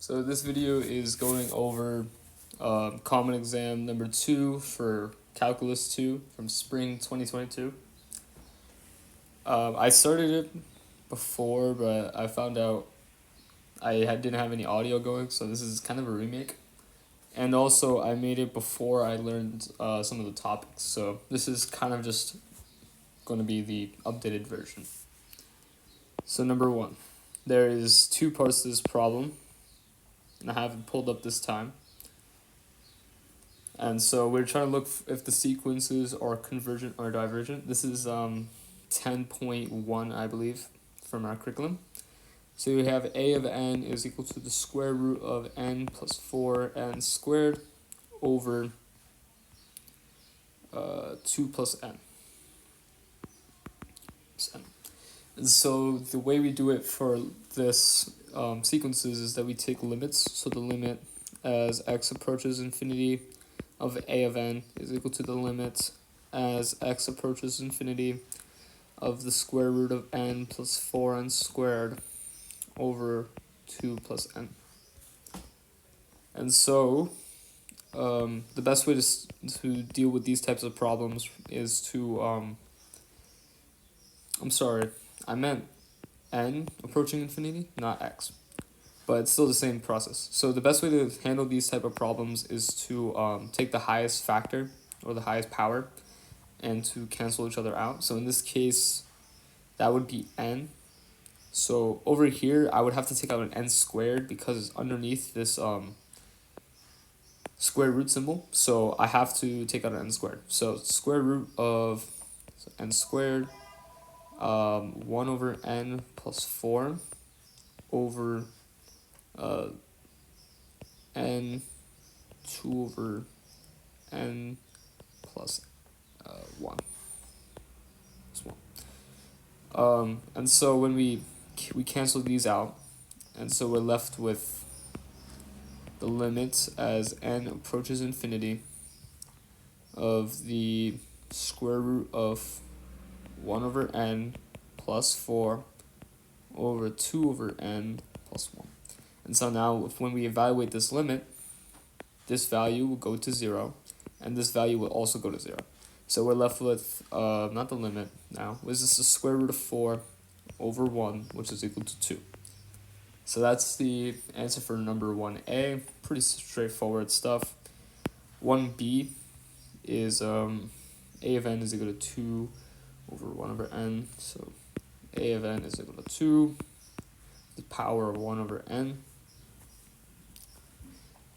So this video is going over Common Exam number 2 for Calculus 2 from spring 2022. I started it before, but I found out didn't have any audio going, so this is kind of a remake. And also, I made it before I learned some of the topics, so this is kind of just going to be the updated version. So number 1, there is 2 parts to this problem, and I have it pulled up this time. And so we're trying to look if the sequences are convergent or divergent. This is 10.1, I believe, from our curriculum. So we have a of n is equal to the square root of n plus 4n squared over 2 plus n. And so the way we do it for this sequences is that we take limits. So the limit as x approaches infinity of a of n is equal to the limit as x approaches infinity of the square root of n plus 4n squared over 2 plus n. And so the best way to deal with these types of problems is to, I'm sorry, I meant n approaching infinity, not x. But it's still the same process. So the best way to handle these type of problems is to take the highest factor or the highest power and to cancel each other out. So in this case, that would be n. So over here, I would have to take out an n squared because underneath this square root symbol. So I have to take out an n squared. So square root of n squared, 1 over n plus 4 over n 2 over n plus 1. Plus 1. And so when we cancel these out, and so we're left with the limit as n approaches infinity of the square root of 1 over n plus 4 over 2 over n plus 1. And so now when we evaluate this limit, this value will go to 0, and this value will also go to 0. So we're left with, not the limit now, is this the square root of 4 over 1, which is equal to 2. So that's the answer for number 1A, pretty straightforward stuff. 1B is a of n is equal to 2 over 1 over n, so a of n is equal to 2, the power of 1 over n.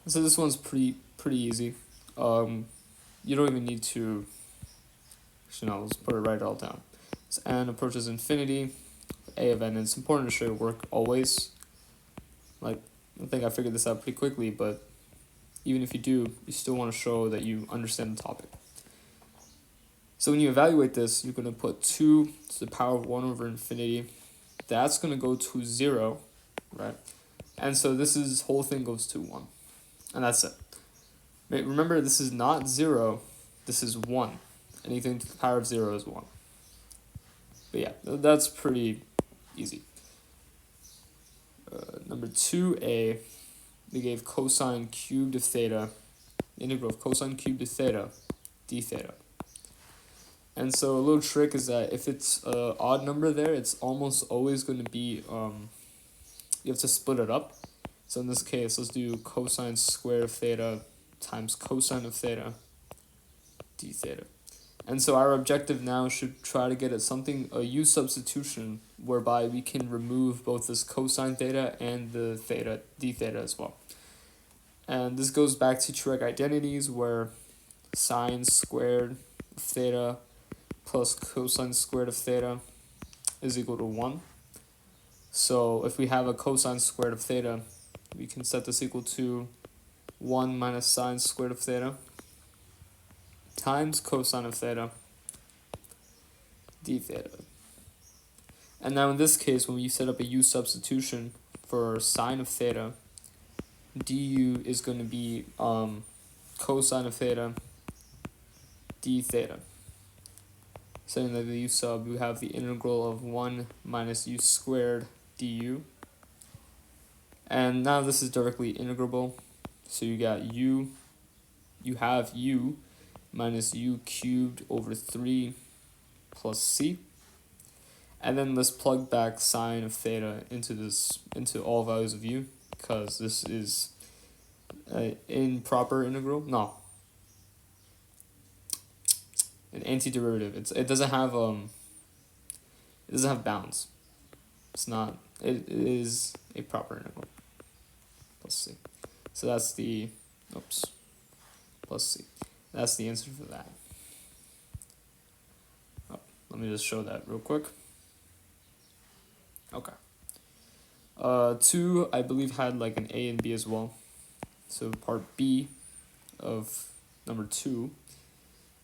So this one's pretty easy. You don't even need to, actually no, let's put it right all down. So n approaches infinity, a of n, it's important to show your work always. Like, I think I figured this out pretty quickly, but even if you do, you still want to show that you understand the topic. So when you evaluate this, you're going to put 2 to the power of 1 over infinity. That's going to go to 0, right? And so this whole thing goes to 1. And that's it. Remember, this is not 0, this is 1. Anything to the power of 0 is 1. But yeah, that's pretty easy. Number 2a, they gave cosine cubed of theta, the integral of cosine cubed of theta, d theta. And so a little trick is that if it's an odd number there, it's almost always going to be, you have to split it up. So in this case, let's do cosine squared of theta times cosine of theta, d theta. And so our objective now should try to get at something, a u substitution, whereby we can remove both this cosine theta and the theta, d theta as well. And this goes back to Chirac identities, where sine squared of theta plus cosine squared of theta is equal to 1. So if we have a cosine squared of theta, we can set this equal to 1 minus sine squared of theta times cosine of theta d theta. And now in this case, when we set up a u substitution for sine of theta, du is going to be cosine of theta d theta. Setting that the u sub, we have the integral of 1 minus u squared du And now this is directly integrable. So you have u minus u cubed over 3 plus c. And then let's plug back sine of theta into all values of u, because this is an improper integral. No, an antiderivative. It doesn't have bounds. It's not. It is a proper integral. Plus c. So that's the plus c. That's the answer for that. Oh, let me just show that real quick. Okay. 2, I believe, had like an a and b as well. So part b of number 2,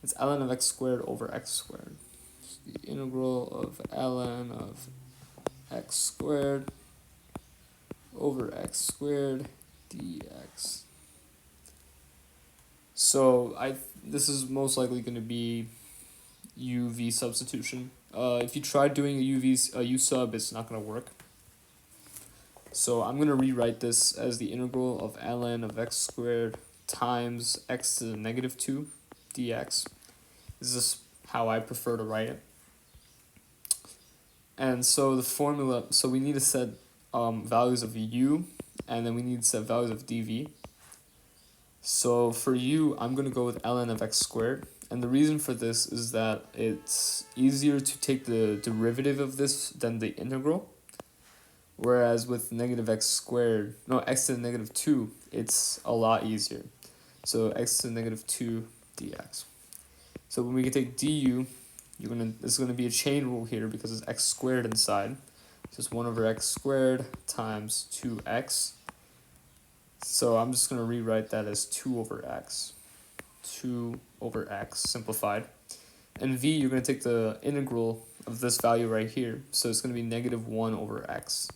it's ln of x squared over x squared. So the integral of ln of x squared over x squared dx. So this is most likely going to be uv substitution. If you try doing a u sub, it's not going to work. So I'm going to rewrite this as the integral of ln of x squared times x to the negative 2 dx. This is how I prefer to write it. And so the formula, so we need to set values of u, and then we need to set values of dv. So for u, I'm going to go with ln of x squared. And the reason for this is that it's easier to take the derivative of this than the integral. Whereas with negative x squared, no, x to the negative 2, it's a lot easier. So x to the negative 2 dx. So when we can take du, there's going to be a chain rule here because it's x squared inside. So it's 1 over x squared times 2x. So I'm just going to rewrite that as 2 over x. 2 over x simplified. And v, you're going to take the integral of this value right here. So it's going to be negative 1 over x.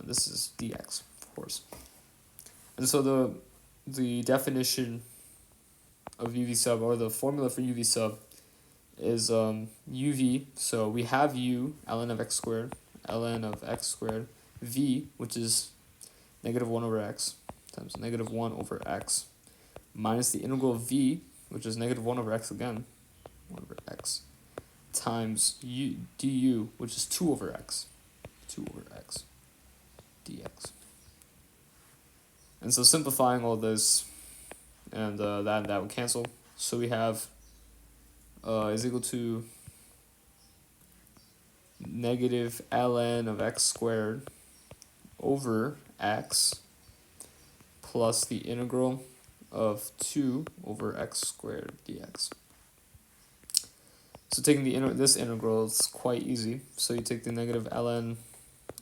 This is dx, of course. And so the definition of uv sub, or the formula for uv sub, is uv. So we have u, ln of x squared, v, which is negative 1 over x, times negative 1 over x, minus the integral of v, which is negative 1 over x again, 1 over x, times du, which is 2 over x, dx. And so simplifying all this, and that would cancel. So we have is equal to negative ln of x squared over x plus the integral of 2 over x squared dx. So taking this integral is quite easy. So you take the negative ln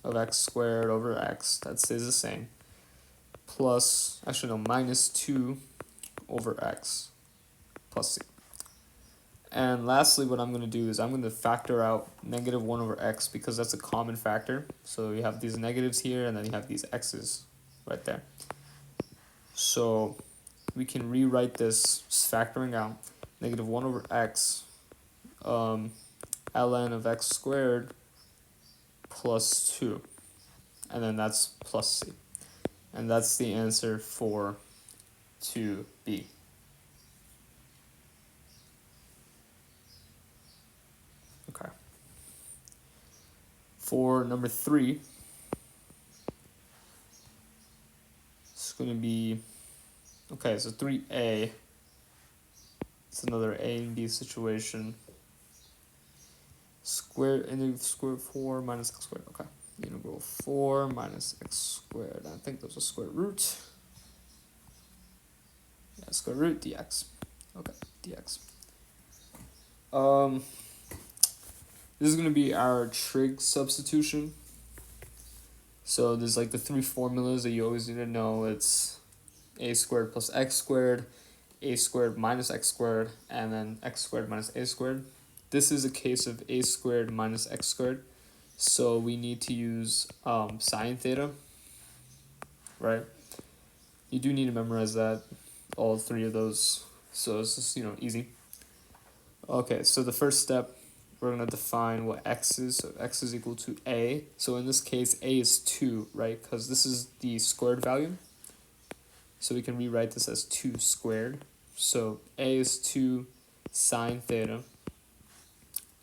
of x squared over x, that stays the same, plus, actually no, minus 2 over x plus c. And lastly, what I'm going to do is I'm going to factor out negative 1 over x, because that's a common factor. So you have these negatives here, and then you have these x's right there. So we can rewrite this just factoring out negative 1 over x, ln of x squared plus 2. And then that's plus c. And that's the answer for 2b. Okay. For number 3, it's going to be, okay, so 3a, it's another a and b situation. Integral square root 4 minus x squared, okay. Integral 4 minus x squared, I think those are square root. Yeah, square root dx. Okay, dx. This is going to be our trig substitution. So there's like the 3 formulas that you always need to know. It's a squared plus x squared, a squared minus x squared, and then x squared minus a squared. This is a case of a squared minus x squared. So we need to use sine theta, right? You do need to memorize that, all 3 of those. So it's just, easy. Okay, so the first step we're going to define what x is. So x is equal to a. So in this case, a is 2, right? Because this is the squared value. So we can rewrite this as 2 squared. So a is 2 sine theta.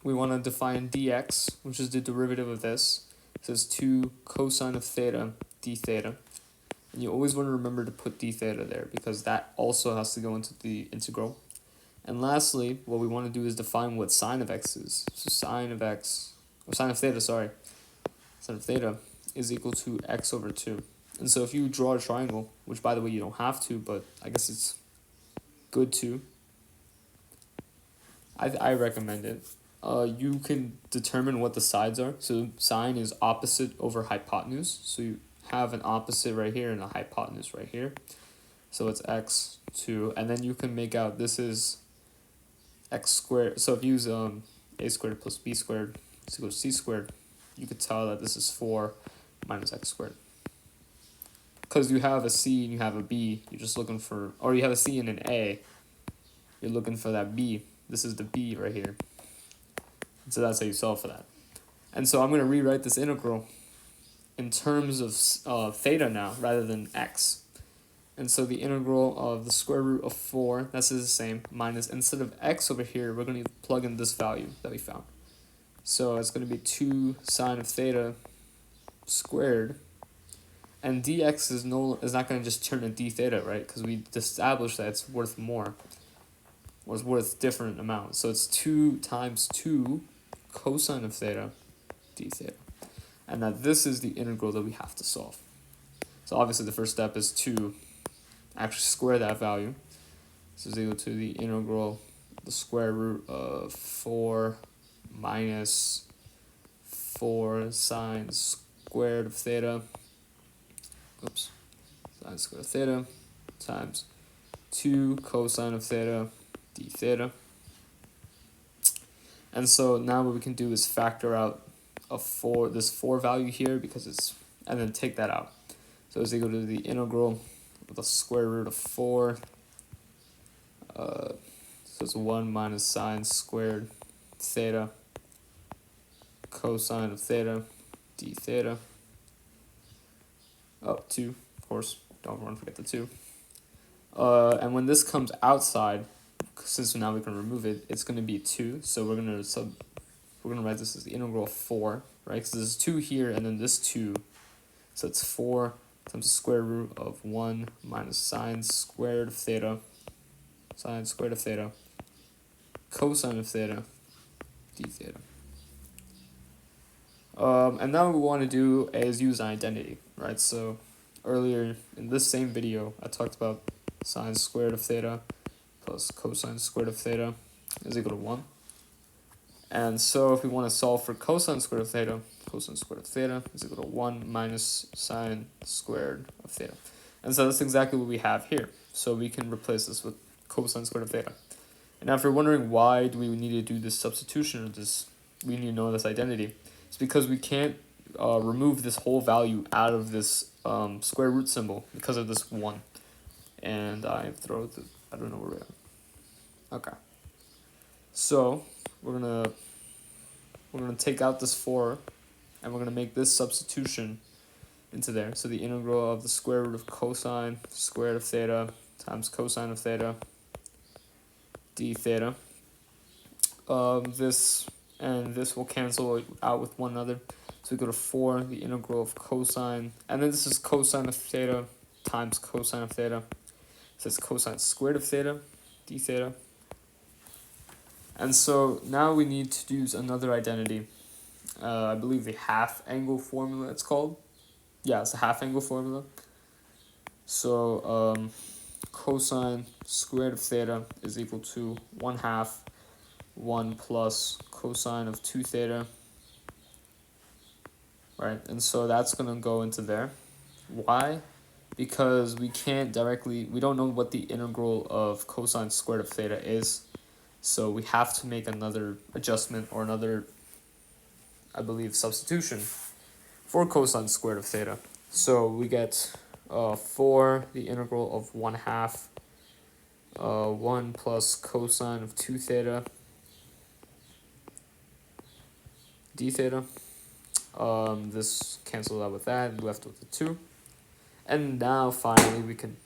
We want to define dx, which is the derivative of this. It says 2 cosine of theta d theta. And you always want to remember to put d theta there because that also has to go into the integral. And lastly, what we want to do is define what sine of x is. So sine of x, or sine of theta, sorry. Sine of theta is equal to x over 2. And so if you draw a triangle, which by the way you don't have to, but I guess it's good to, I recommend it. You can determine what the sides are. So sine is opposite over hypotenuse. So you have an opposite right here and a hypotenuse right here. So it's x 2, and then you can make out this is x squared. So if you use a squared plus b squared is equal to c squared, you could tell that this is 4 minus x squared. Because you have a c and you have a b, you're just looking for, or you have a c and an a, you're looking for that b. This is the b right here. So that's how you solve for that. And so I'm going to rewrite this integral in terms of theta now rather than x. And so the integral of the square root of 4, that's the same, minus, instead of x over here, we're going to plug in this value that we found. So it's going to be 2 sine of theta squared. And dx is not going to just turn to d theta, right? Because we established that it's worth more, or it's worth different amounts. So it's 2 times 2 cosine of theta d theta. And that this is the integral that we have to solve. So obviously the first step is to actually square that value. This is equal to the integral, the square root of 4 minus 4 sine squared of theta, sine squared of theta, times 2 cosine of theta d theta. And so now what we can do is factor out this 4 value here because it's, and then take that out. So it's equal to the integral of the square root of 4. So it's 1 minus sine squared theta cosine of theta d theta. 2, of course. Don't forget the 2. And when this comes outside, since now we can remove it, it's going to be 2. So we're going to write this as the integral of 4, right? Because there's 2 here and then this 2. So it's 4 times the square root of 1 minus sine squared of theta, cosine of theta, d theta. And now what we want to do is use an identity, right? So earlier in this same video, I talked about sine squared of theta plus cosine squared of theta is equal to 1. And so if we want to solve for cosine squared of theta is equal to 1 minus sine squared of theta. And so that's exactly what we have here. So we can replace this with cosine squared of theta. And now if you're wondering why do we need to do this substitution, or we need to know this identity, it's because we can't remove this whole value out of this square root symbol because of this 1. And I don't know where we're at. Okay. So we're gonna take out this 4 and we're gonna make this substitution into there. So the integral of the square root of cosine squared of theta times cosine of theta d theta. This and this will cancel out with one another. So we go to 4, the integral of cosine, and then this is cosine of theta times cosine of theta. So it's cosine squared of theta d theta. And so now we need to use another identity. I believe the half angle formula it's called. Yeah, it's a half angle formula. So cosine squared of theta is equal to 1/2 1 plus cosine of 2 theta. Right, and so that's going to go into there. Why? Because we don't know what the integral of cosine squared of theta is. So we have to make another adjustment or another, I believe, substitution for cosine squared of theta. So we get 4, the integral of 1/2 1 plus cosine of 2 theta. d theta. This cancels out with that, and left with the 2. And now finally we can,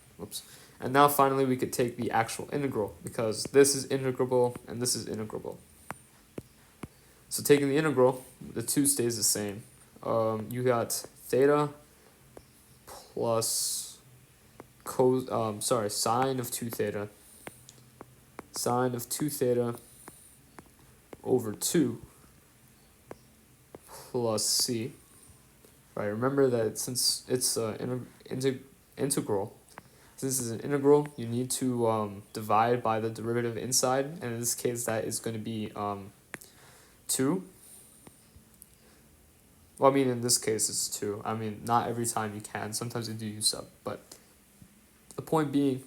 and now finally we could take the actual integral, because this is integrable and this is integrable. So taking the integral, the 2 stays the same. You got theta plus sine of 2 theta. Sine of 2 theta over 2 plus c. Right, remember that since it's integral, since it's an integral, you need to divide by the derivative inside, and in this case that is going to be 2. Well, I mean, in this case it's 2. I mean, not every time you can. Sometimes you do use sub, but the point being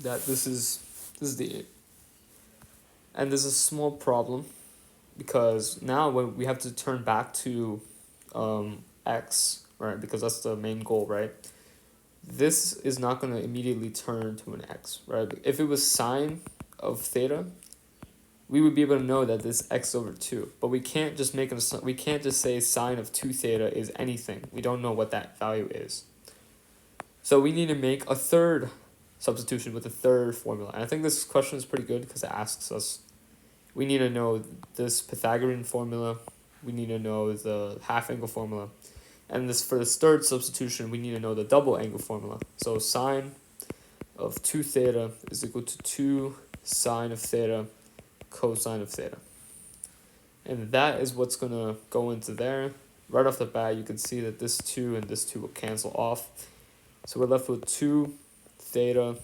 that this is the, and there's a small problem, because now when we have to turn back to x, right, because that's the main goal, right? This is not going to immediately turn to an x, right? If it was sine of theta, we would be able to know that this x over 2, but we can't just we can't just say sine of 2 theta is anything. We don't know what that value is. So we need to make a third substitution with a third formula. And I think this question is pretty good because it asks us, we need to know this Pythagorean formula, we need to know the half angle formula, and this for this third substitution we need to know the double angle formula. So sine of 2 theta is equal to 2 sine of theta cosine of theta. And that is what's going to go into there. Right off the bat, you can see that this 2 and this 2 will cancel off. So we're left with 2 theta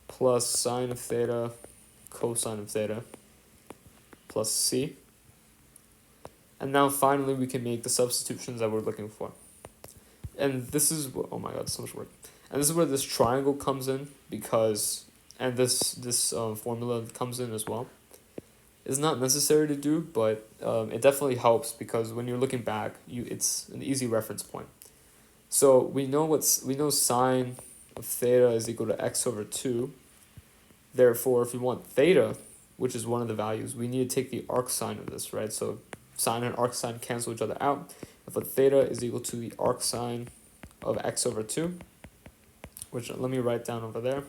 plus sine of theta cosine of theta plus c. And now finally we can make the substitutions that we're looking for. And this is, oh my god, so much work. And this is where this triangle comes in, because, and this formula comes in as well. It's not necessary to do, but it definitely helps, because when you're looking back, it's an easy reference point. So we know sine of theta is equal to x over 2. Therefore, if we want theta, which is one of the values, we need to take the arcsine of this, right? So sine and arcsine cancel each other out. If a theta is equal to the arcsine of x over 2, which let me write down over there.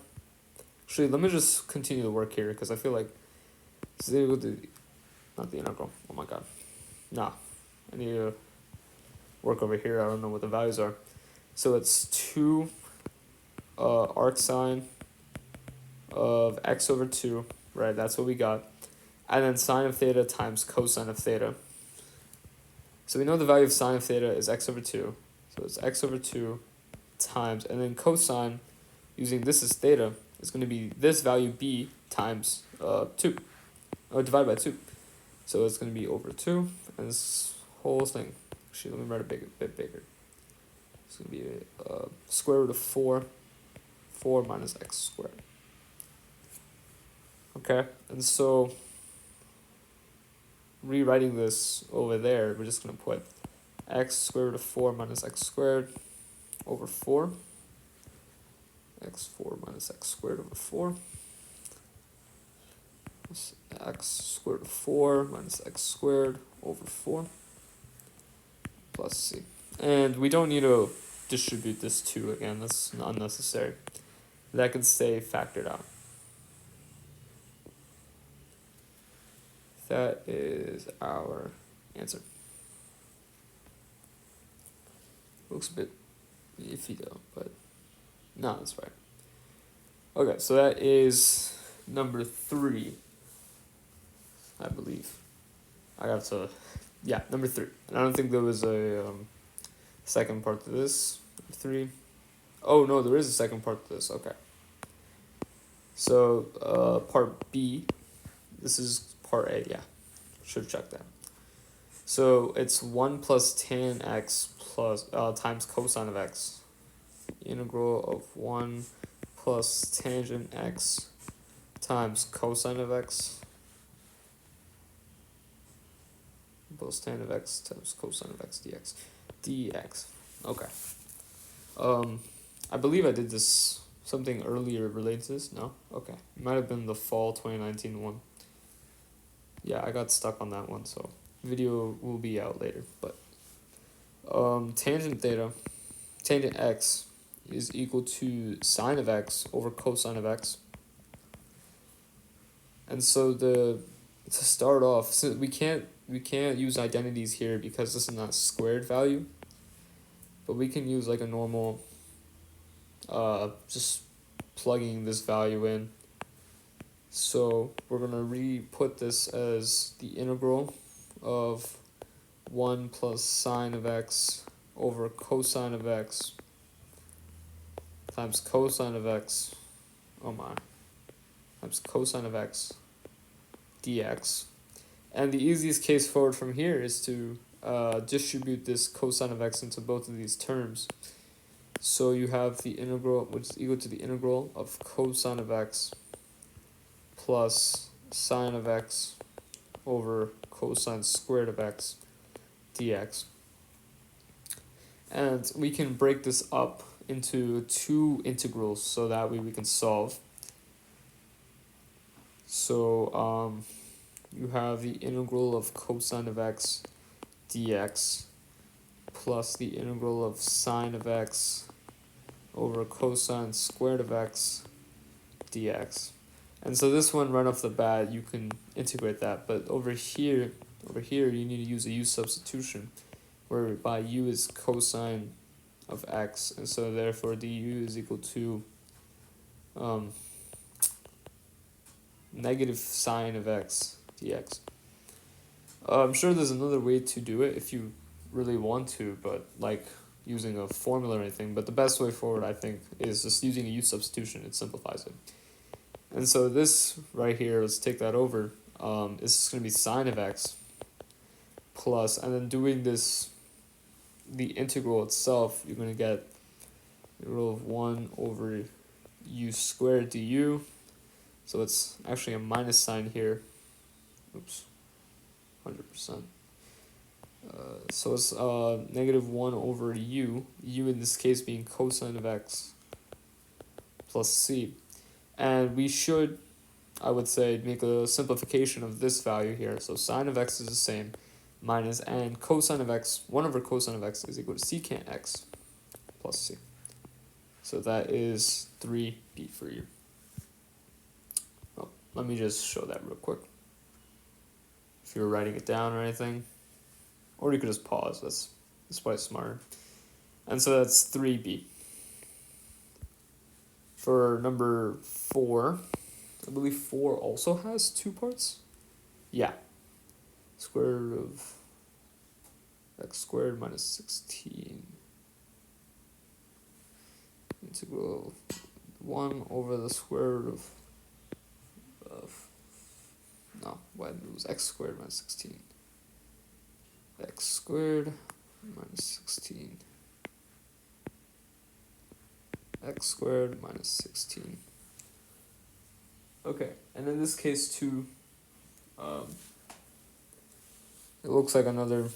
Actually, let me just continue the work here, because I feel like this is equal to, not the integral, oh my god. Nah, I need to work over here, I don't know what the values are. So it's 2 arcsine of x over 2, right, that's what we got. And then sine of theta times cosine of theta. So we know the value of sine of theta is x over 2. So it's x over 2 times, and then cosine, using this as theta, is going to be this value b times 2. Divided by 2. So it's going to be over 2, and this whole thing, actually let me write a bit bigger. It's going to be square root of 4 minus x squared. Okay, and so rewriting this over there, we're just going to put x square root of 4 minus x squared over 4. x4 minus x squared over 4. X square root of 4 minus x squared over 4 plus c. And we don't need to distribute this 2 again, that's unnecessary. That can stay factored out. That is our answer. Looks a bit iffy though, but no, that's right. Okay, so that is number 3, I believe. I got to, yeah, number 3. And I don't think there was a second part to this. 3. Oh no, there is a second part to this. Okay. So part B. This is part A. Yeah, should check that. So it's 1 plus tan x plus times cosine of x. Integral of 1 plus tangent x times cosine of x plus tan of x times cosine of x dx. Okay. I believe I did this something earlier related to this. No? Okay. It might have been the fall 2019 one. Yeah, I got stuck on that one, so video will be out later, but tangent x is equal to sine of x over cosine of x. And so to start off, so we can't use identities here because this is not squared value, but we can use like a normal just plugging this value in. So we're gonna re-put this as the integral of 1 plus sine of x over cosine of x times cosine of x, times cosine of x dx. And the easiest case forward from here is to distribute this cosine of x into both of these terms. So you have the integral, which is equal to the integral of cosine of x plus sine of x over cosine squared of x dx. And we can break this up into two integrals so that way we can solve. So you have the integral of cosine of x dx plus the integral of sine of x over cosine squared of x dx. And so this one right off the bat you can integrate that, but over here you need to use a u substitution, whereby u is cosine of x, and so therefore du is equal to negative sine of x dx. I'm sure there's another way to do it if you really want to, but like using a formula or anything, but the best way forward I think is just using a u substitution. It simplifies it. And so this right here, let's take that over, is going to be sine of x plus, and then doing this, the integral itself, you're going to get the integral of 1 over u squared du. So it's actually a minus sign here. Oops, 100%. So it's negative 1 over u in this case being cosine of x plus c. And we should, I would say, make a simplification of this value here. So sine of x is the same, minus, and cosine of x, 1 over cosine of x is equal to secant x plus c. So that is 3b for you. Oh, let me just show that real quick. If you're writing it down or anything, or you could just pause, that's probably smarter. And so that's 3b. For number 4, I believe 4 also has 2 parts. Yeah. Square root of x squared minus 16. Integral 1 over the square root it was x squared minus 16. X squared minus 16. X squared minus 16. Okay, and in this case too, it looks like another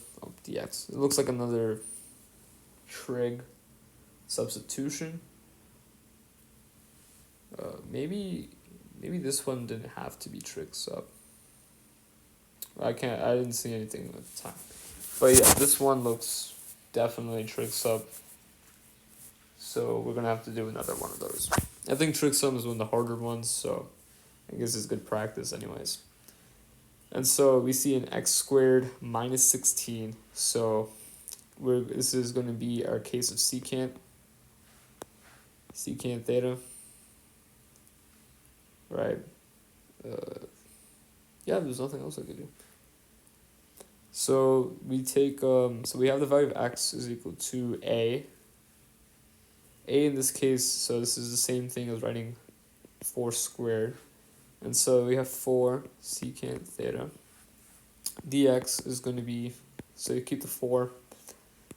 dx. It looks like another trig substitution. Maybe this one didn't have to be trig sub. I didn't see anything at the time. But yeah, this one looks definitely trig sub. So we're gonna have to do another one of those. I think trig sum is one of the harder ones, so I guess it's good practice anyways. And so we see an x squared minus 16. So this is going to be our case of secant theta. Right. Yeah, there's nothing else I could do. So we take, so we have the value of x is equal to a. A in this case, so this is the same thing as writing 4 squared. And so we have 4 secant theta. Dx is going to be, so you keep the 4,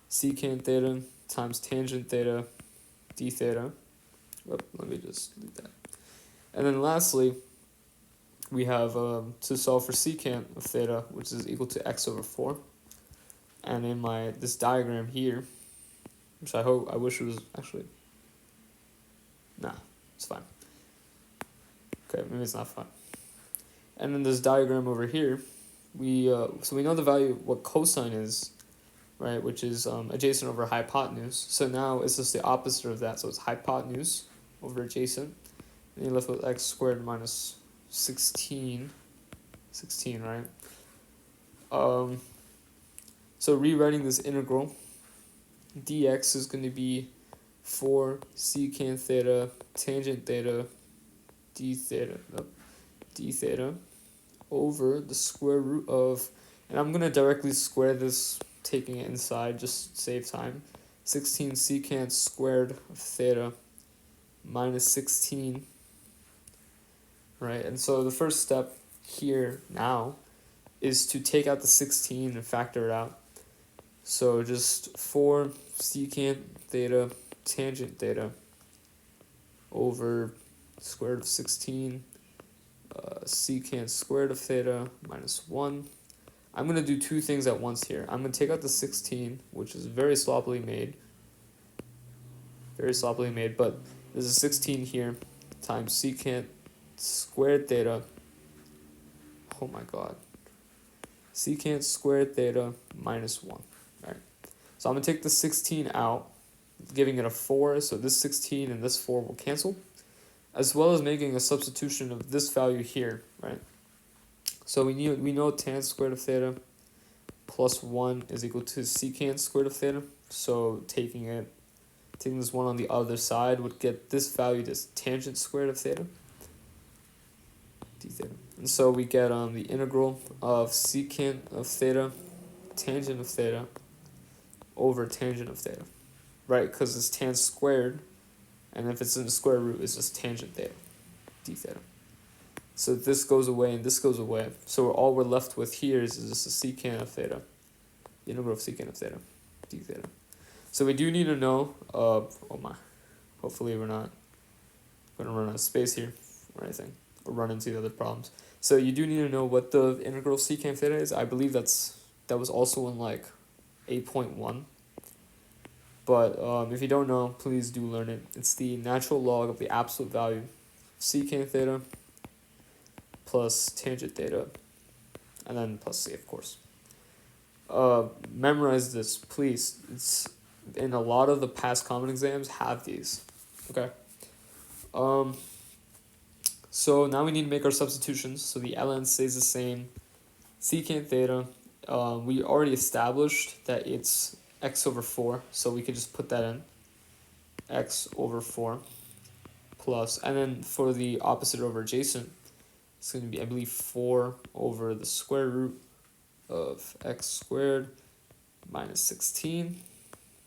secant theta times tangent theta d theta. Oh, let me just delete that. And then lastly, we have to solve for secant of theta, which is equal to x over 4. And in this diagram here, which I wish it was actually, nah, it's fine. Okay, maybe it's not fine. And then this diagram over here, so we know the value, what cosine is, right, which is adjacent over hypotenuse. So now it's just the opposite of that, so it's hypotenuse over adjacent. And you're left with x squared minus 16, right? So rewriting this integral, dx is going to be 4 secant theta tangent theta d theta over the square root of, and I'm going to directly square this, taking it inside, just to save time, 16 secant squared of theta minus 16, right? And so the first step here now is to take out the 16 and factor it out. So just 4 secant theta tangent theta over square root of 16 secant squared of theta minus 1. I'm going to do two things at once here. I'm going to take out the 16, which is very sloppily made, but there's a 16 here, times secant squared theta, oh my god, secant squared theta minus 1, right? So I'm going to take the 16 out, giving it a 4, so this 16 and this 4 will cancel, as well as making a substitution of this value here, right? So we know tan squared of theta plus 1 is equal to secant squared of theta, so taking this 1 on the other side would get this value as tangent squared of theta, d theta. And so we get the integral of secant of theta, tangent of theta, over tangent of theta, right? Because it's tan squared, and if it's in the square root, it's just tangent theta, d theta. So this goes away and this goes away. So all we're left with here is just a secant of theta, the integral of secant of theta, d theta. So we do need to know, hopefully we're not going to run out of space here or anything, or run into the other problems. So you do need to know what the integral of secant theta is. I believe that was also in like 8.1. But if you don't know, please do learn it. It's the natural log of the absolute value of secant theta plus tangent theta, and then plus c, of course. Memorize this, please. It's in a lot of the past common exams have these. Okay. So now we need to make our substitutions. So the ln stays the same. Secant theta, we already established that it's x over 4, so we could just put that in. X over 4 plus, and then for the opposite over adjacent, it's going to be, I believe, 4 over the square root of x squared minus 16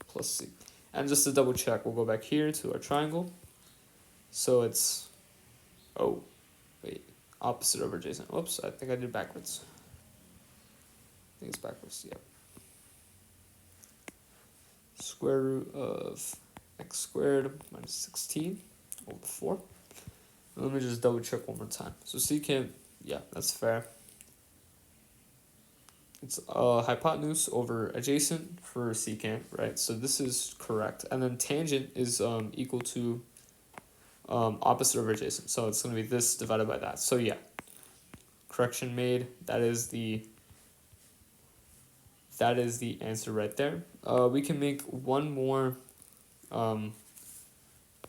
plus c. And just to double check, we'll go back here to our triangle. So it's, opposite over adjacent. Whoops, I think I did backwards. I think it's backwards, yeah. Square root of x squared minus 16 over 4. And let me just double check one more time. So secant, yeah, that's fair. It's hypotenuse over adjacent for secant, right? So this is correct. And then tangent is equal to opposite over adjacent. So it's going to be this divided by that. So yeah, correction made. That is the answer right there. We can make one more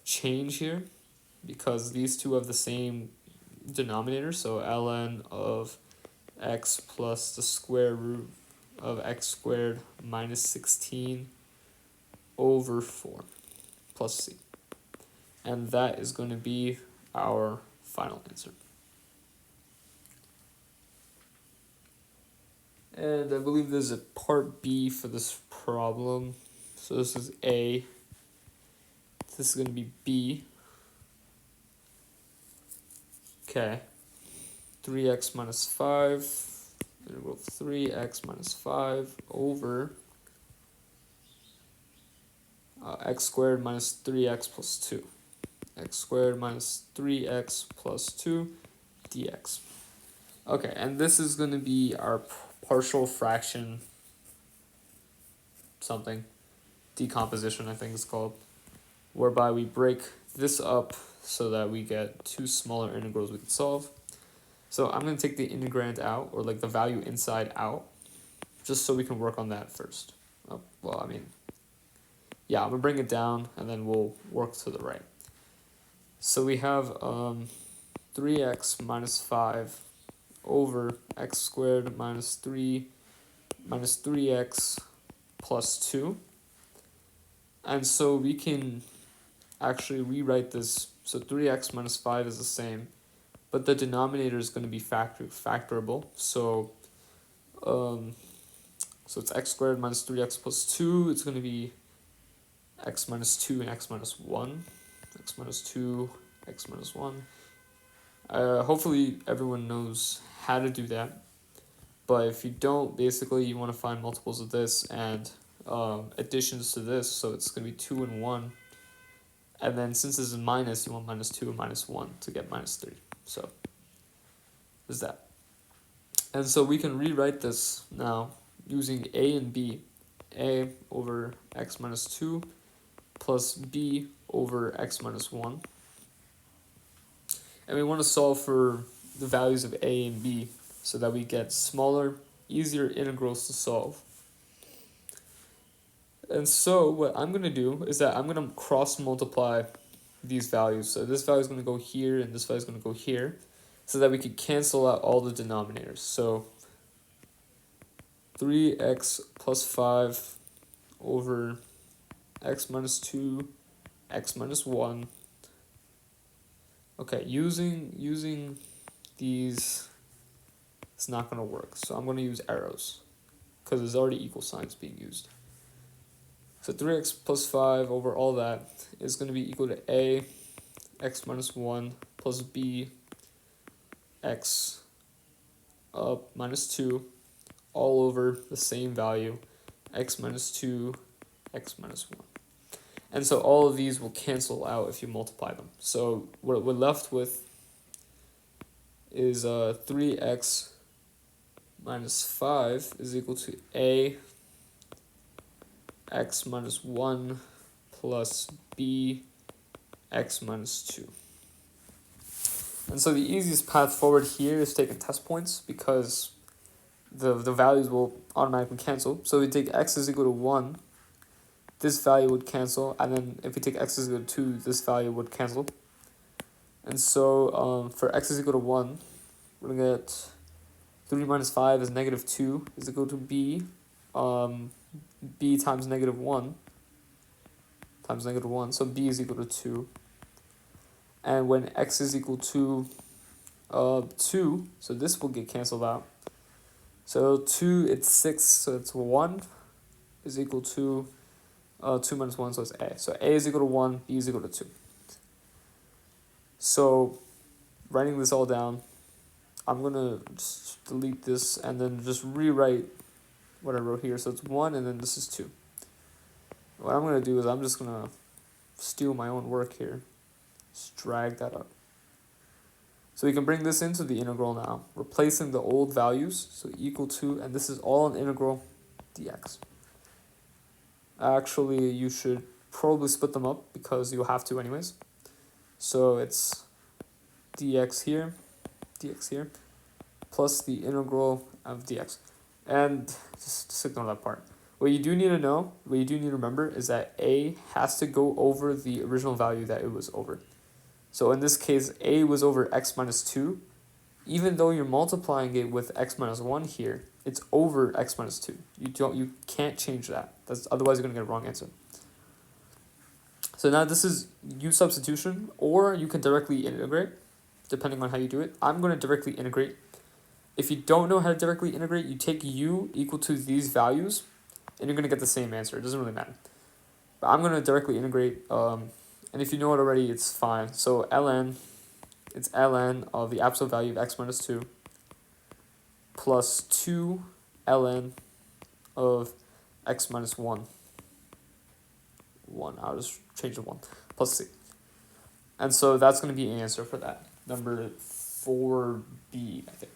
change here, because these two have the same denominator. So ln of x plus the square root of x squared minus 16 over 4 plus c. And that is going to be our final answer. And I believe there's a part B for this problem. So this is A. This is going to be B. Okay. 3x minus 5, integral of 3x minus 5 over x squared minus 3x plus 2. X squared minus 3x plus 2 dx. Okay, and this is going to be our partial fraction something, decomposition I think it's called, whereby we break this up so that we get two smaller integrals we can solve. So I'm going to take the integrand out, or like the value inside out, just so we can work on that first. Oh, well, I mean, yeah, I'm going to bring it down, and then we'll work to the right. So we have 3x minus 5 over x squared minus 3 minus 3x plus 2. And so we can actually rewrite this. So 3x minus 5 is the same, but the denominator is going to be factorable. So it's x squared minus 3x plus 2. It's going to be x minus 2 and x minus 1. X minus 2, x minus 1. Hopefully everyone knows how to do that. But if you don't, basically you want to find multiples of this and additions to this. So it's going to be 2 and 1. And then since this is minus, you want minus 2 and minus 1 to get minus 3. So there's that. And so we can rewrite this now using a and b. A over x minus 2 plus b over x minus 1. And we want to solve for the values of a and b so that we get smaller, easier integrals to solve. And so what I'm going to do is that I'm going to cross multiply these values. So this value is going to go here and this value is going to go here so that we could cancel out all the denominators. So 3x plus 5 over x minus 2, x minus 1. Okay, using these, it's not going to work. So I'm going to use arrows because there's already equal signs being used. So 3x plus 5 over all that is going to be equal to a x minus 1 plus b x minus 2 all over the same value, x minus 2, x minus 1. And so all of these will cancel out if you multiply them. So what we're left with is 3x minus 5 is equal to a x minus 1 plus b x minus 2. And so the easiest path forward here is taking test points because the values will automatically cancel. So if we take x is equal to 1, this value would cancel, and then if we take x is equal to 2, this value would cancel. And so for x is equal to 1, we're going to get 3 minus 5 is negative 2 is equal to b. B times negative 1 times negative 1, so b is equal to 2. And when x is equal to 2, so this will get cancelled out. So 2, it's 6, so it's 1 is equal to 2 minus 1, so it's a. So a is equal to 1, b is equal to 2. So writing this all down, I'm going to just delete this and then just rewrite what I wrote here. So it's 1 and then this is 2. What I'm going to do is I'm just going to steal my own work here. Just drag that up. So we can bring this into the integral now, replacing the old values, so equal to, and this is all an integral dx. Actually, you should probably split them up because you'll have to anyways. So it's dx here, plus the integral of dx. And just ignore that part. What you do need to remember is that a has to go over the original value that it was over. So in this case, a was over x minus 2. Even though you're multiplying it with x minus 1 here, it's over x minus 2. You can't change that. Otherwise you're going to get a wrong answer. So now this is u substitution, or you can directly integrate, depending on how you do it. I'm going to directly integrate. If you don't know how to directly integrate, you take u equal to these values, and you're going to get the same answer. It doesn't really matter. But I'm going to directly integrate, and if you know it already, it's fine. So it's ln of the absolute value of x minus 2 plus 2 ln of x minus 1. I'll just change the 1, plus c. And so that's going to be an answer for that. Number 4b, I think.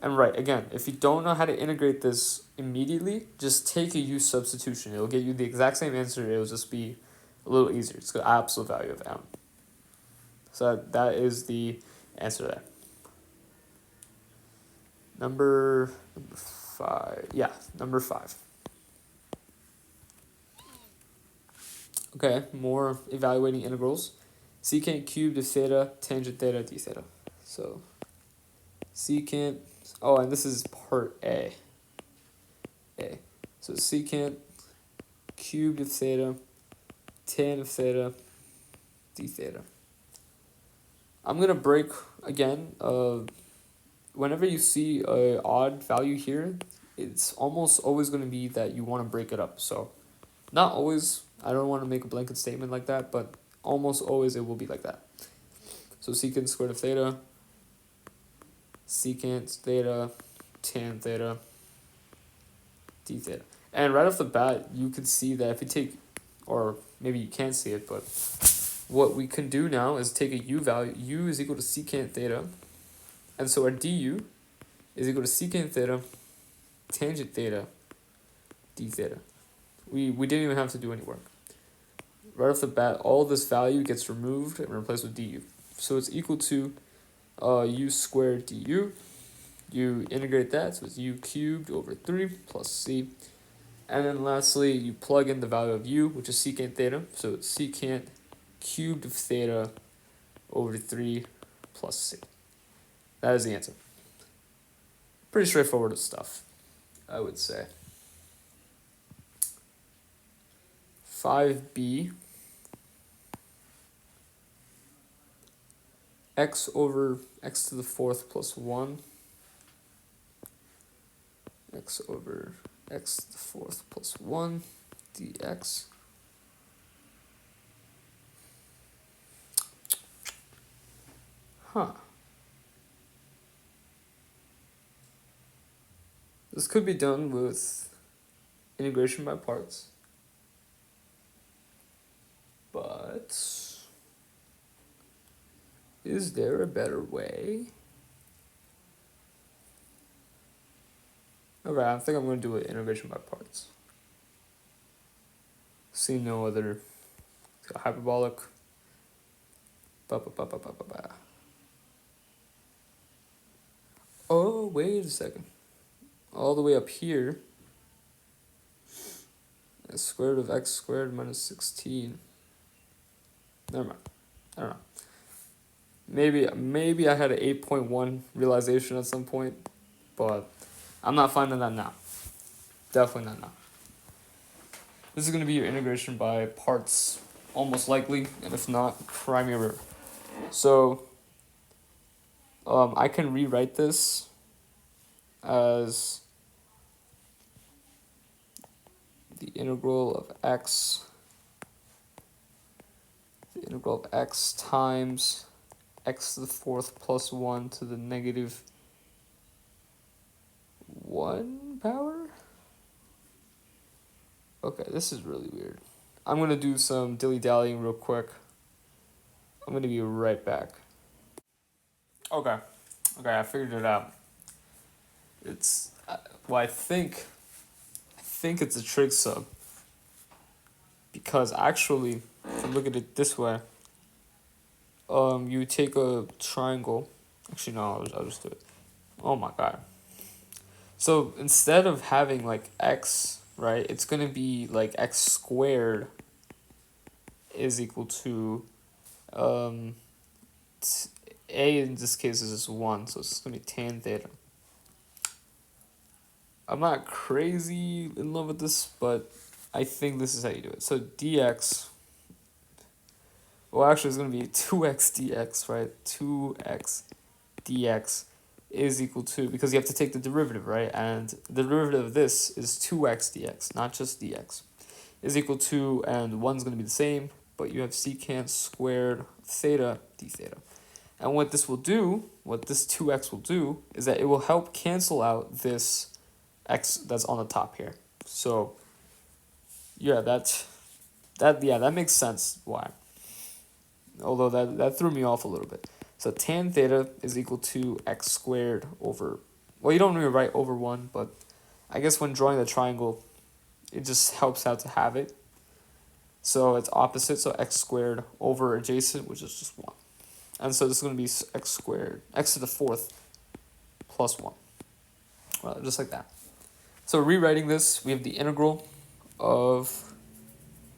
And right, again, if you don't know how to integrate this immediately, just take a u substitution. It'll get you the exact same answer. It'll just be a little easier. It's the absolute value of m. So that is the answer there. Number 5. Yeah, number 5. Okay, more evaluating integrals. Secant cubed of theta, tangent theta, d theta. So, secant, oh, and this is part A. So secant cubed of theta, tan of theta, d theta. I'm going to break, again, whenever you see a odd value here, it's almost always going to be that you want to break it up. So, not always, I don't want to make a blanket statement like that, but almost always it will be like that. So secant squared of theta, secant theta, tan theta, d theta. And right off the bat, you can see that if you take, or maybe you can't see it, but what we can do now is take a u value. U is equal to secant theta, and so our du is equal to secant theta, tangent theta, d theta. We didn't even have to do any work. Right off the bat, all this value gets removed and replaced with du. So it's equal to u squared du. You integrate that, so it's u cubed over 3 plus c. And then lastly, you plug in the value of u, which is secant theta. So it's secant cubed of theta over 3 plus c. That is the answer. Pretty straightforward stuff, I would say. 5b, x over x to the 4th plus 1, x over x to the 4th plus 1 dx. This could be done with integration by parts, but is there a better way? Okay, I think I'm going to do it integration by parts. See no other hyperbolic. Oh, wait a second. All the way up here, the square root of x squared minus 16. Never mind. I don't know. Maybe I had an 8.1 realization at some point, but I'm not finding that now. Definitely not now. This is going to be your integration by parts, almost likely, and if not, cry me a river. So, I can rewrite this as the integral of x times x to the 4th plus 1 to the negative 1 power? Okay, this is really weird. I'm going to do some dilly-dallying real quick. I'm going to be right back. Okay, I figured it out. It's, I think it's a trig sub. Because actually, if you look at it this way, you take a triangle. Actually, no, I'll just do it. Oh my god. So instead of having like x, right, it's going to be like x squared is equal to, a in this case is just 1, so it's going to be tan theta. I'm not crazy in love with this, but I think this is how you do it. So dx, well actually it's going to be 2x dx, right? 2x dx is equal to, because you have to take the derivative, right? And the derivative of this is 2x dx, not just dx, is equal to, and 1's going to be the same, but you have secant squared theta d theta. And what this will do, what this 2x will do, is that it will help cancel out this x that's on the top here. So, yeah, that makes sense why. Although that threw me off a little bit. So tan theta is equal to x squared over, well, you don't really write over 1, but I guess when drawing the triangle, it just helps out to have it. So it's opposite, so x squared over adjacent, which is just 1. And so this is going to be x squared, x to the 4th plus 1. just like that. So rewriting this, we have the integral of,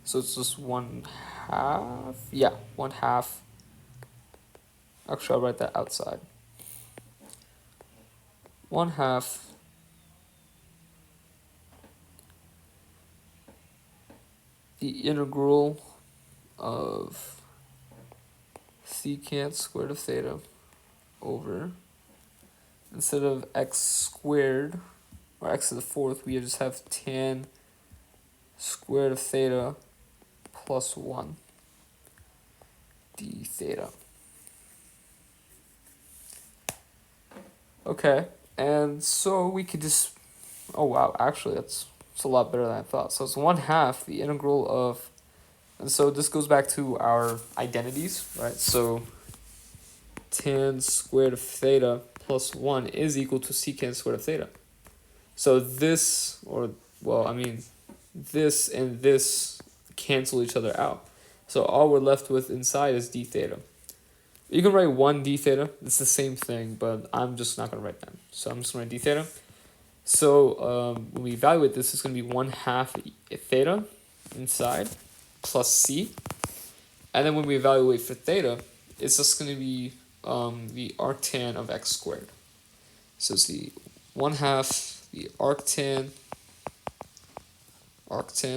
so it's just 1/2, yeah, 1/2, actually I'll write that outside. 1/2 the integral of secant squared of theta over, instead of x squared, or x to the fourth, we just have tan squared of theta plus 1 d theta. Okay, and so we could just, oh wow, actually it's a lot better than I thought. So it's 1/2 the integral of, and so this goes back to our identities, right? So tan squared of theta plus 1 is equal to secant squared of theta. So this, or, well, I mean, this and this cancel each other out. So all we're left with inside is d theta. You can write 1 d theta. It's the same thing, but I'm just not going to write that. So I'm just going to write d theta. So when we evaluate this, it's going to be 1/2 theta inside plus c. And then when we evaluate for theta, it's just going to be the arctan of x squared. So it's the 1/2 the arctan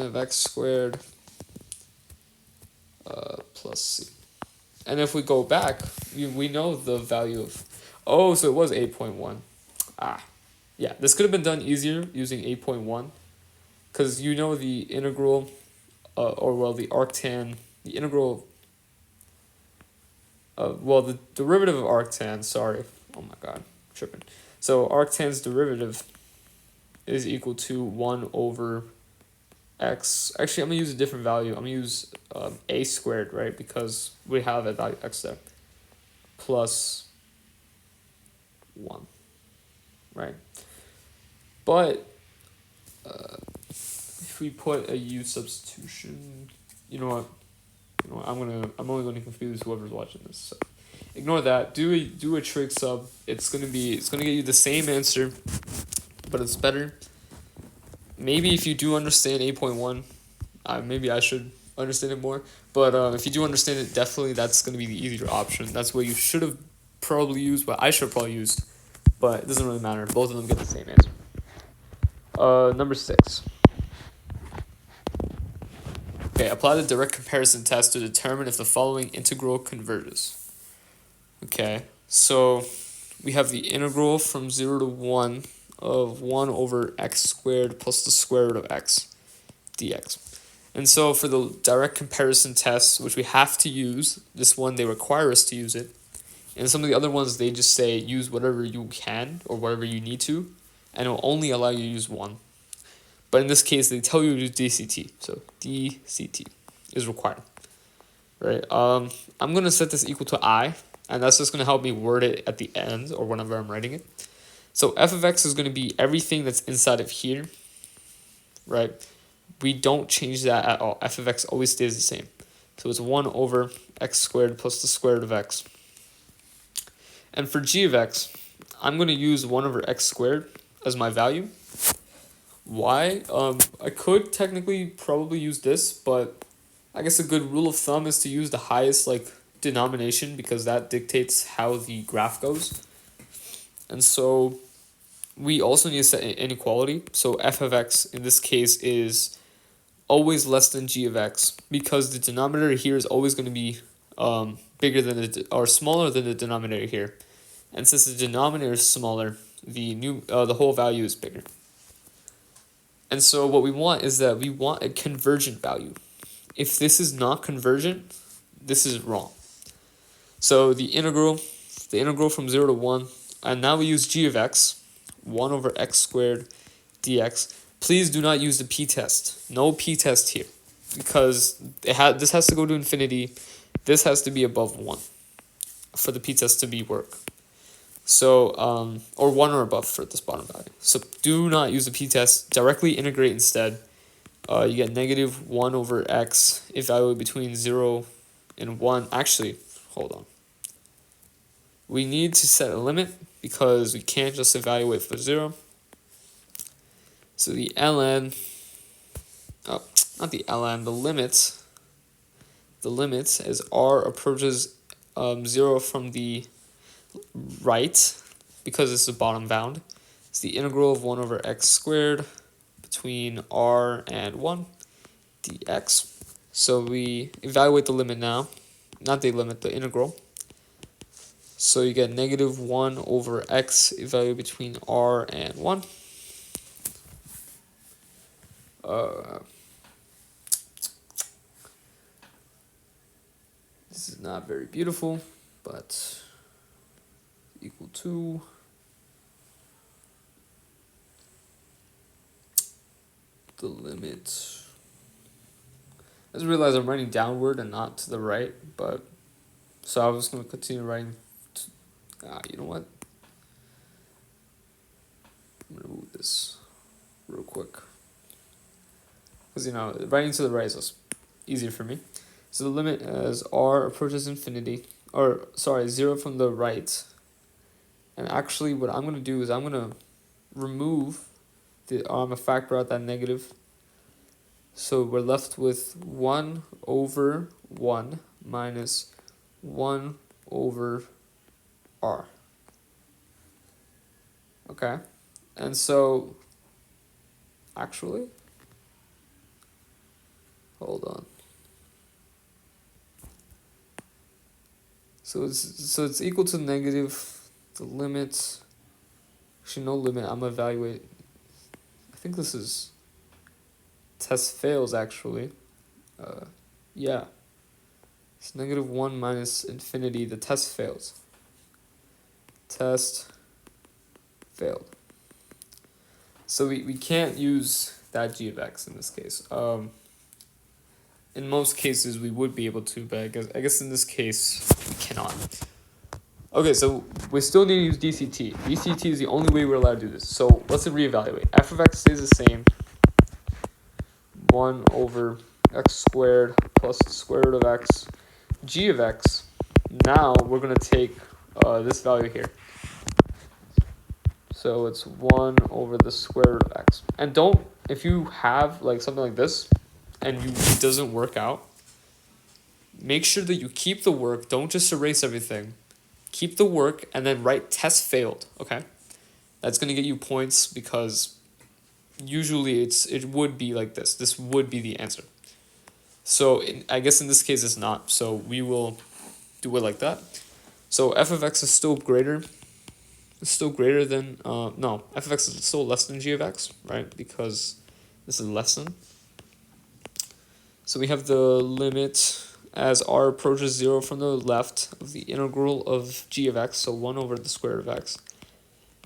of x squared plus c. And if we go back, we know the value of, oh, so it was 8.1. Yeah, this could have been done easier using 8.1, because you know the integral, the arctan, the integral, the derivative of arctan, sorry, oh my god, tripping. So arctan's derivative is equal to 1 over x. Actually, I'm going to use a different value. I'm going to use a squared, right, because we have a value x there, plus 1, right? But if we put a u substitution, you know what, I'm only gonna confuse whoever's watching this. So ignore that. Do a trig sub. It's gonna get you the same answer, but it's better. Maybe if you do understand 8.1, maybe I should understand it more. But if you do understand it, definitely that's gonna be the easier option. That's what you should have probably used, but I should have probably used. But it doesn't really matter. Both of them get the same answer. Number 6. Okay, apply the direct comparison test to determine if the following integral converges. Okay, so we have the integral from 0 to 1 of 1 over x squared plus the square root of x dx. And so for the direct comparison test, which we have to use, this one they require us to use it, and some of the other ones they just say use whatever you can or whatever you need to, and it will only allow you to use one. But in this case, they tell you to use DCT. So DCT is required, right? I'm going to set this equal to I, and that's just going to help me word it at the end or whenever I'm writing it. So f of x is going to be everything that's inside of here, right? We don't change that at all. F of x always stays the same. So it's 1 over x squared plus the square root of x. And for g of x, I'm going to use 1 over x squared as my value. Why? I could technically probably use this, but I guess a good rule of thumb is to use the highest denomination, because that dictates how the graph goes. And so we also need to set an inequality. So f of x in this case is always less than g of x, because the denominator here is always going to be bigger than or smaller than the denominator here. And since the denominator is smaller, the whole value is bigger. And so what we want is that we want a convergent value. If this is not convergent, this is wrong. So the integral from 0 to 1, and now we use g of x, 1 over x squared dx. Please do not use the p-test. No p-test here, because this has to go to infinity. This has to be above 1 for the p-test to be work. So, or 1 or above for this bottom value. So do not use the p-test. Directly integrate instead. You get negative 1 over x, evaluate between 0 and 1. Actually, hold on. We need to set a limit, because we can't just evaluate for 0. So the ln, oh, not the ln, the limit as r approaches 0 from the right, because it's the bottom bound, it's the integral of 1 over x squared between r and 1 dx. So we evaluate the limit now, not the limit, the integral. So you get negative 1 over x evaluated between r and 1. This is not very beautiful, but equal to the limit. I just realized I'm writing downward and not to the right, but so I was going to continue writing. You know what? I'm going to move this real quick. Because, writing to the right is just easier for me. So the limit as r approaches infinity, 0 from the right. And actually what I'm going to do is I'm going to remove a factor out that negative. So we're left with 1 over 1 minus 1 over r. Okay? And so, actually, hold on. So it's equal to negative the limit. Actually, no limit. I'm gonna evaluate. I think this is test fails actually. Yeah. It's negative 1 minus infinity. The test fails. Test failed. So we can't use that g of x in this case. In most cases we would be able to, but I guess in this case we cannot. Okay, so we still need to use DCT. DCT is the only way we're allowed to do this. So let's reevaluate. F of x stays the same. 1 over x squared plus the square root of x. G of x, now we're going to take this value here. So it's 1 over the square root of x. And if you have like something like this and it doesn't work out, make sure that you keep the work. Don't just erase everything. Keep the work and then write test failed, okay? That's going to get you points because usually it would be like this. This would be the answer. So I guess in this case it's not. So we will do it like that. So f of x is still greater. It's still greater than, no, f of x is still less than g of x, right? Because this is less than. So we have the limit as r approaches 0 from the left of the integral of g of x, so 1 over the square root of x.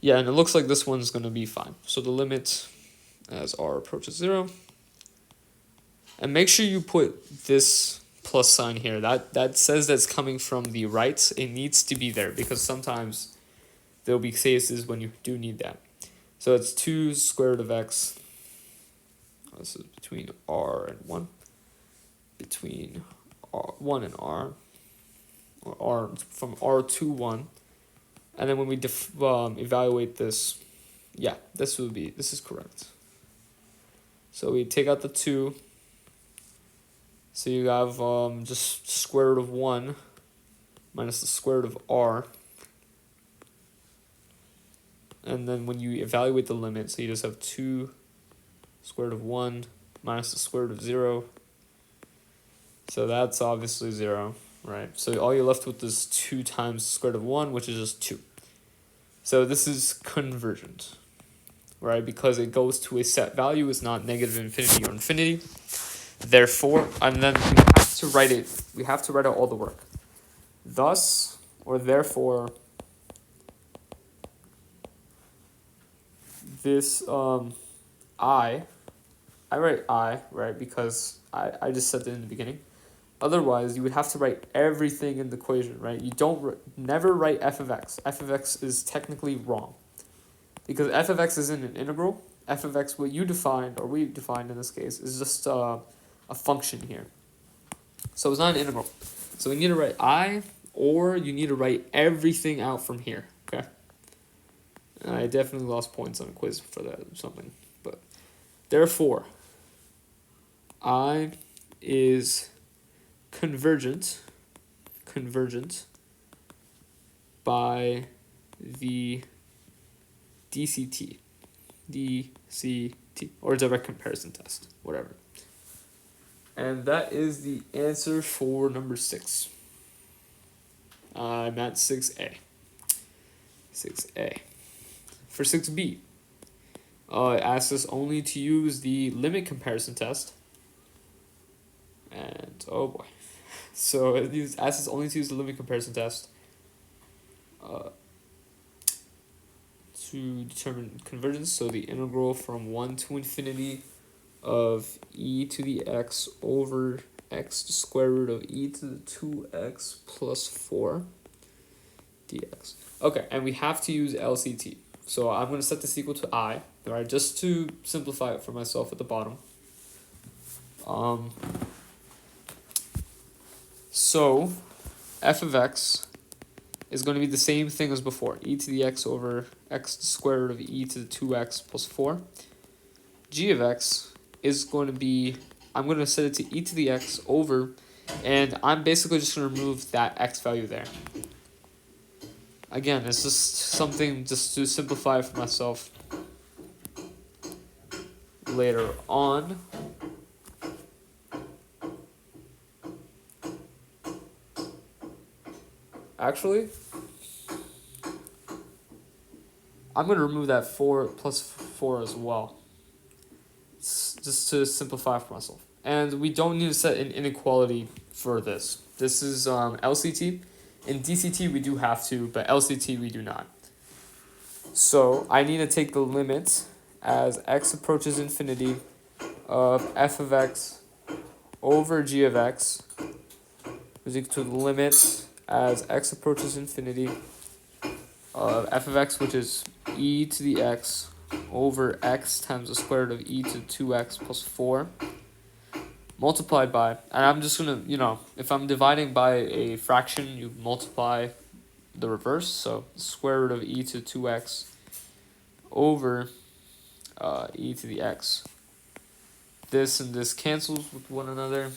Yeah, and it looks like this one's going to be fine. So the limit as r approaches 0. And make sure you put this plus sign here. That says that's coming from the right. It needs to be there because sometimes there'll be cases when you do need that. So it's 2 square root of x. This is between r and 1. Between 1 and r. Or r from r to 1. And then when we evaluate this, yeah, this is correct. So we take out the 2. So you have just square root of 1 minus the square root of r. And then when you evaluate the limit, so you just have 2 square root of 1 minus the square root of 0. So that's obviously 0, right? So all you're left with is 2 times the square root of 1, which is just 2. So this is convergent, right? Because it goes to a set value, it's not negative infinity or infinity. Therefore, and then we have to write it. We have to write out all the work. Thus, or therefore, this I write I, right? Because I just said it in the beginning. Otherwise, you would have to write everything in the equation, right? You never write f of x. F of x is technically wrong. Because f of x isn't an integral. F of x, what you defined, or we defined in this case, is just a function here. So it's not an integral. So we need to write I, or you need to write everything out from here, okay? I definitely lost points on a quiz for that or something, but Therefore, I is convergent by the DCT, or direct comparison test, whatever. And that is the answer for number 6. I'm at 6A. 6A. For 6B, it asks us only to use the limit comparison test. And oh boy. So it asks us only to use the limit comparison test to determine convergence. So the integral from 1 to infinity of e to the x over x to square root of e to the 2x plus 4 dx. Okay, and we have to use LCT. So I'm going to set this equal to I, right, just to simplify it for myself at the bottom. So f of x is going to be the same thing as before, e to the x over x to the square root of e to the 2x plus 4. G of x is going to be, I'm going to set it to e to the x over, and I'm basically just going to remove that x value there. Again, it's just something just to simplify for myself later on. Actually, I'm going to remove that 4 plus 4 as well, just to simplify for myself. And we don't need to set an inequality for this. This is LCT. In DCT we do have to, but LCT we do not. So I need to take the limit as x approaches infinity of f of x over g of x is equal to the limit as x approaches infinity of f of x, which is e to the x over x times the square root of e to 2x plus 4, multiplied by, and I'm just going to, if I'm dividing by a fraction, you multiply the reverse, so square root of e to 2x over e to the x. This and this cancels with one another,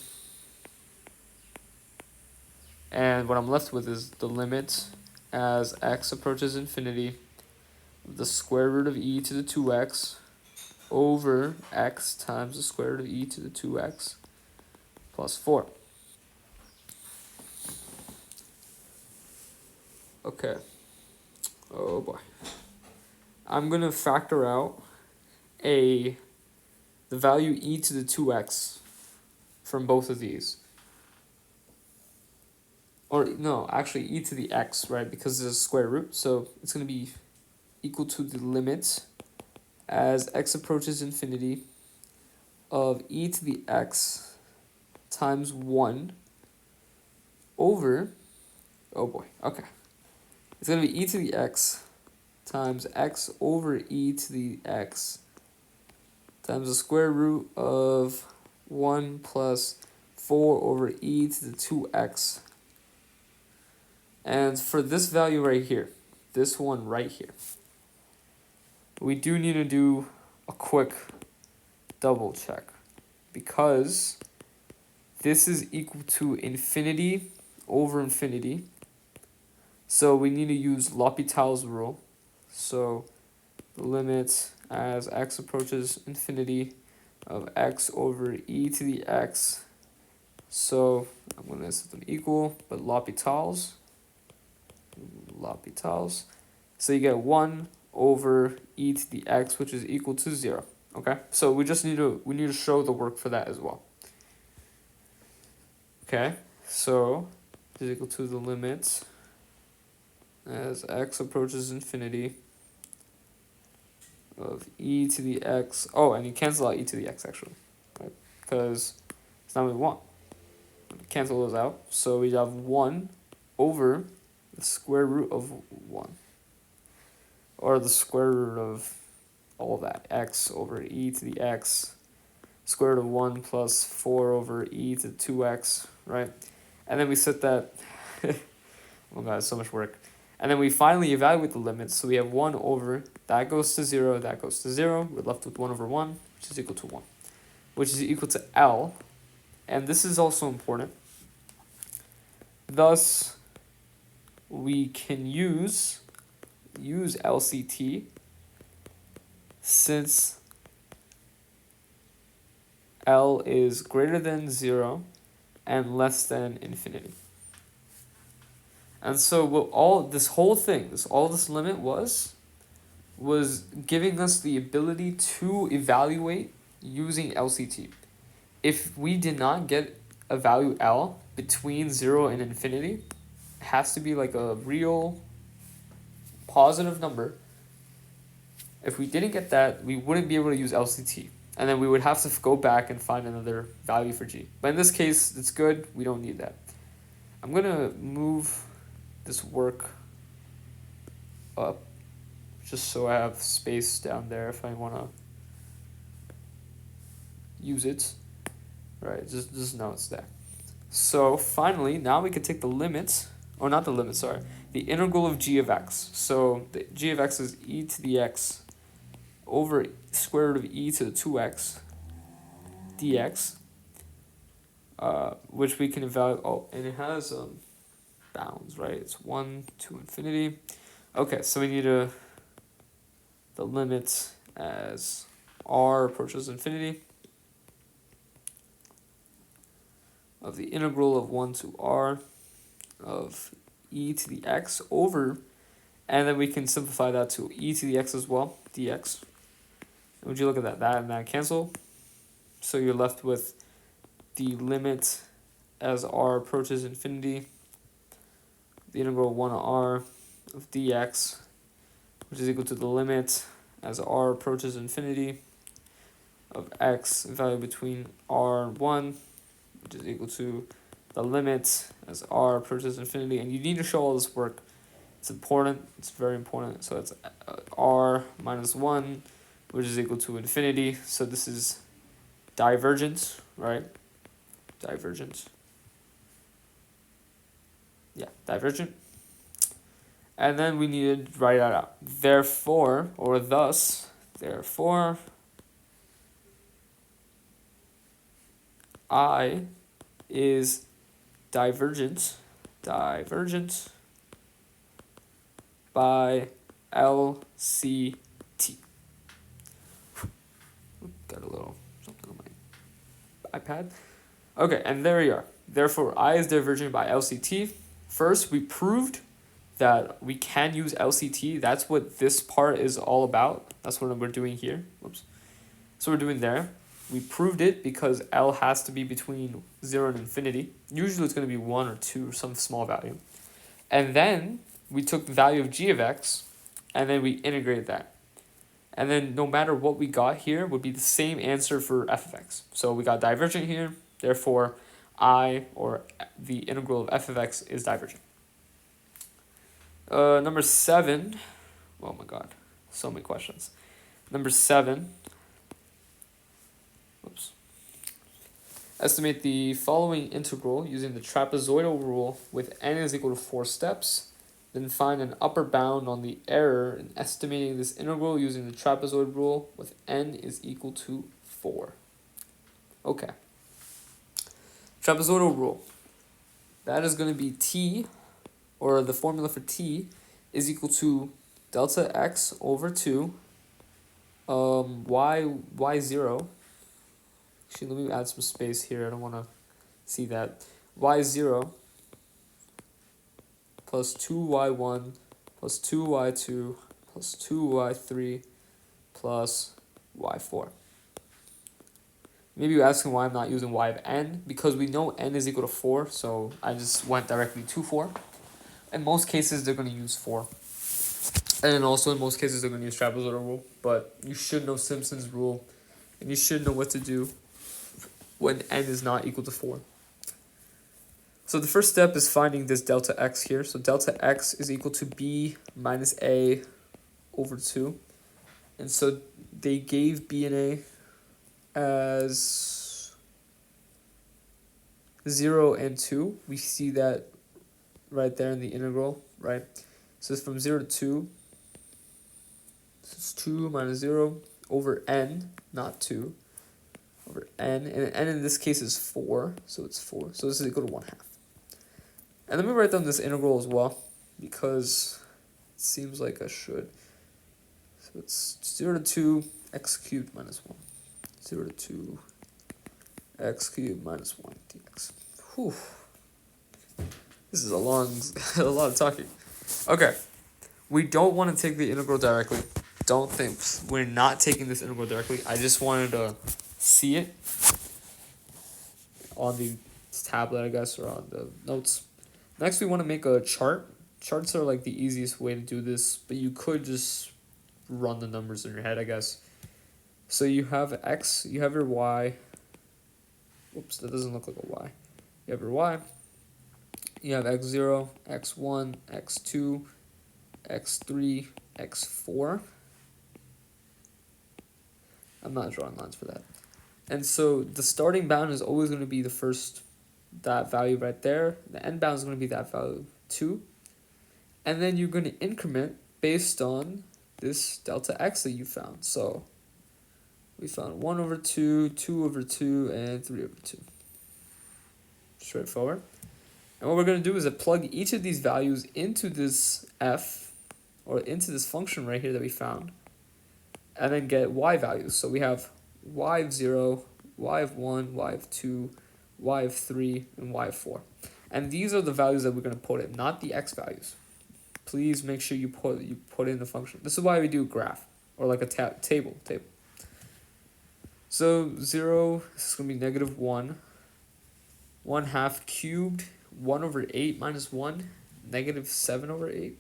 and what I'm left with is the limit as x approaches infinity, the square root of e to the 2x over x times the square root of e to the 2x plus 4. Okay. Oh boy. I'm going to factor out the value e to the 2x from both of these. Or no, actually e to the x, right? Because there's a square root, so it's going to be equal to the limit as x approaches infinity of e to the x times 1 over, oh boy, okay. It's going to be e to the x times x over e to the x times the square root of 1 plus 4 over e to the 2x. And for this value right here, this one right here, we do need to do a quick double check, because this is equal to infinity over infinity. So we need to use L'Hopital's rule. So the limit as x approaches infinity of x over e to the x. So I'm going to set them equal, but L'Hopital's. So you get 1 over e to the x, which is equal to 0. Okay, so we need to show the work for that as well. Okay, so is equal to the limit as x approaches infinity of e to the x. Oh, and you cancel out e to the x actually, right? Because it's not what we want. Cancel those out. So we have 1 over the square root of 1. Or the square root of all that, x over e to the x, square root of 1 plus 4 over e to 2x, right? And then we set that, oh god, it's so much work. And then we finally evaluate the limits, so we have 1 over, that goes to 0, that goes to 0, we're left with 1 over 1, which which is equal to 1, which is equal to L, and this is also important. Thus, we can use LCT since L is greater than 0 and less than infinity. And so what all this whole thing, all this limit was giving us the ability to evaluate using LCT. If we did not get a value L between 0 and infinity, it has to be like a real positive number. If we didn't get that, we wouldn't be able to use LCT. And then we would have to go back and find another value for G. But in this case, it's good. We don't need that. I'm going to move this work up just so I have space down there if I want to use it. Right, just know it's there. So finally, now we can take the limit, or not the limit, sorry, the integral of g of x. So the g of x is e to the x over square root of e to the 2x dx, which we can evaluate. Oh, and it has bounds, right? It's 1 to infinity. Okay, so we need the limit as r approaches infinity of the integral of 1 to r of e to the x over, and then we can simplify that to e to the x as well, dx. And would you look at that and that cancel? So you're left with the limit as r approaches infinity, the integral of 1 to r of dx, which is equal to the limit as r approaches infinity of x value between r and 1, which is equal to the limit as r approaches infinity. And you need to show all this work. It's important. It's very important. So it's r minus 1, which is equal to infinity. So this is divergent, right? Divergent. Yeah, divergent. And then we need to write that out. Therefore, or thus, therefore, I is divergent by LCT. Got a little something on my iPad. Okay, and there we are. Therefore, I is divergent by LCT. First, we proved that we can use LCT. That's what this part is all about. That's what we're doing here. Whoops. So we're doing there. We proved it because L has to be between 0 and infinity. Usually it's going to be 1 or 2, some small value. And then we took the value of g of x, and then we integrated that. And then no matter what we got here would be the same answer for f of x. So we got divergent here, therefore I, or the integral of f of x, is divergent. Number 7, oh my god, so many questions. Number 7, oops. Estimate the following integral using the trapezoidal rule with n is equal to 4 steps. Then find an upper bound on the error in estimating this integral using the trapezoid rule with n is equal to 4. Okay. Trapezoidal rule. That is going to be t, or the formula for t, is equal to delta x over 2 y0. Actually, let me add some space here. I don't want to see that. y0 plus 2y1 plus 2y2 plus 2y3 plus y4. Maybe you're asking why I'm not using y of n, because we know n is equal to 4, so I just went directly to 4. In most cases, they're going to use 4. And also in most cases, they're going to use trapezoidal rule, but you should know Simpson's rule, and you should know what to do when n is not equal to 4. So the first step is finding this delta x here. So delta x is equal to b minus a over 2. And so they gave b and a as 0 and 2. We see that right there in the integral, right? So it's from 0 to 2. So it's 2 minus 0. over n, not 2, over n, and n in this case is 4, so it's 4, so this is equal to 1/2. And let me write down this integral as well, because it seems like I should. So it's 0 to 2 x cubed minus 1. 0 to 2 x cubed minus 1 dx. Whew. This is a lot of talking. Okay, we don't want to take the integral directly. Don't think, we're not taking this integral directly. I just wanted to see it on the tablet, I guess, or on the notes. Next, we want to make a chart. Charts are like the easiest way to do this, but you could just run the numbers in your head, I guess. So you have x, you have your y. Oops, that doesn't look like a y. You have your y. You have x0, x1, x2, x3, x4. I'm not drawing lines for that. And so the starting bound is always going to be that value right there. The end bound is going to be that value 2. And then you're going to increment based on this delta x that you found. So we found 1 over 2, 2 over 2, and 3 over 2. Straightforward. And what we're going to do is plug each of these values into this f, or into this function right here that we found, and then get y values. So we have y of 0, y of 1, y of 2, y of 3, and y of 4. And these are the values that we're going to put in, not the x values. Please make sure you put in the function. This is why we do a graph, or like a table. So 0, this is going to be negative 1. 1/2 cubed, 1 over 8 minus 1, negative 7 over 8.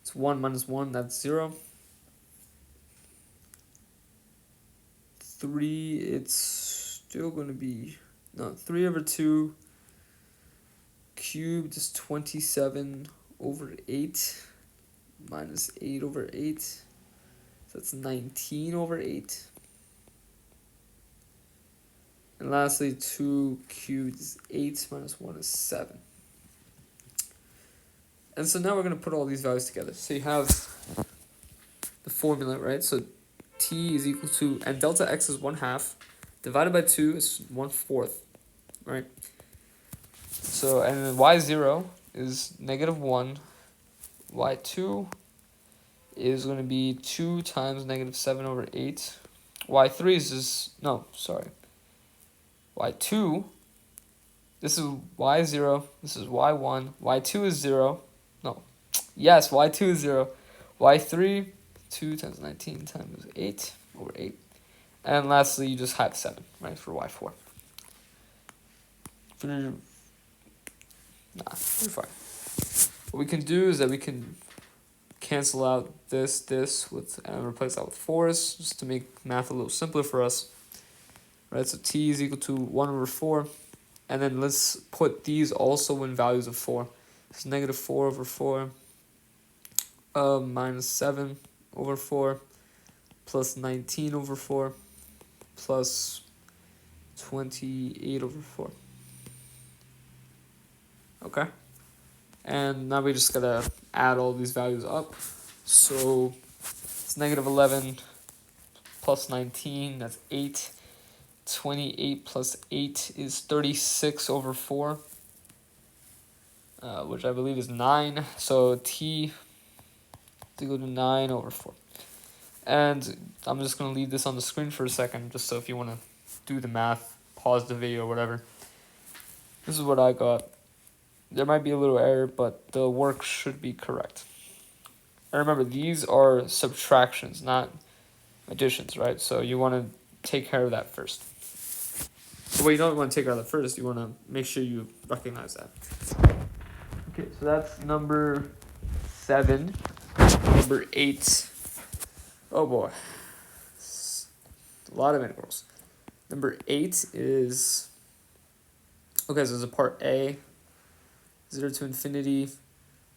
It's 1 minus 1, that's 0. 3, it's still going to be, 3 over 2 cubed is 27 over 8 minus 8 over 8. So that's 19 over 8. And lastly, 2 cubed is 8 minus 1 is 7. And so now we're going to put all these values together. So you have the formula, right? So t is equal to, and delta x is 1/2, divided by 2 is 1/4, right? So, and then y0 is negative 1, y2 is going to be 2 times negative 7 over 8, y3 is just, no, sorry, y2, this is y0, this is y1, y2 is 0, no, yes, y2 is 0, y3, 2 times 19 times 8 over 8, and lastly, you just have 7, right, for y4. You're fine. What we can do is that we can cancel out this with, and replace that with 4s, just to make math a little simpler for us. Right, so t is equal to 1 over 4, and then let's put these also in values of 4. It's negative 4 over 4, minus 7 over 4, plus 19 over 4, plus 28 over 4. Okay, and now we just gotta add all these values up. So it's negative 11 plus 19, that's 8. 28 plus 8 is 36 over 4, which I believe is 9. So t to go to 9 over 4. And I'm just going to leave this on the screen for a second, just so if you want to do the math, pause the video or whatever. This is what I got. There might be a little error, but the work should be correct. And remember, these are subtractions, not additions, right? So you want to take care of that first. Well, you don't want to take care of that first. You want to make sure you recognize that. Okay, so that's number 7. Number 8. Oh boy. A lot of integrals. Number 8 is... Okay, so there's a part A. 0 to infinity,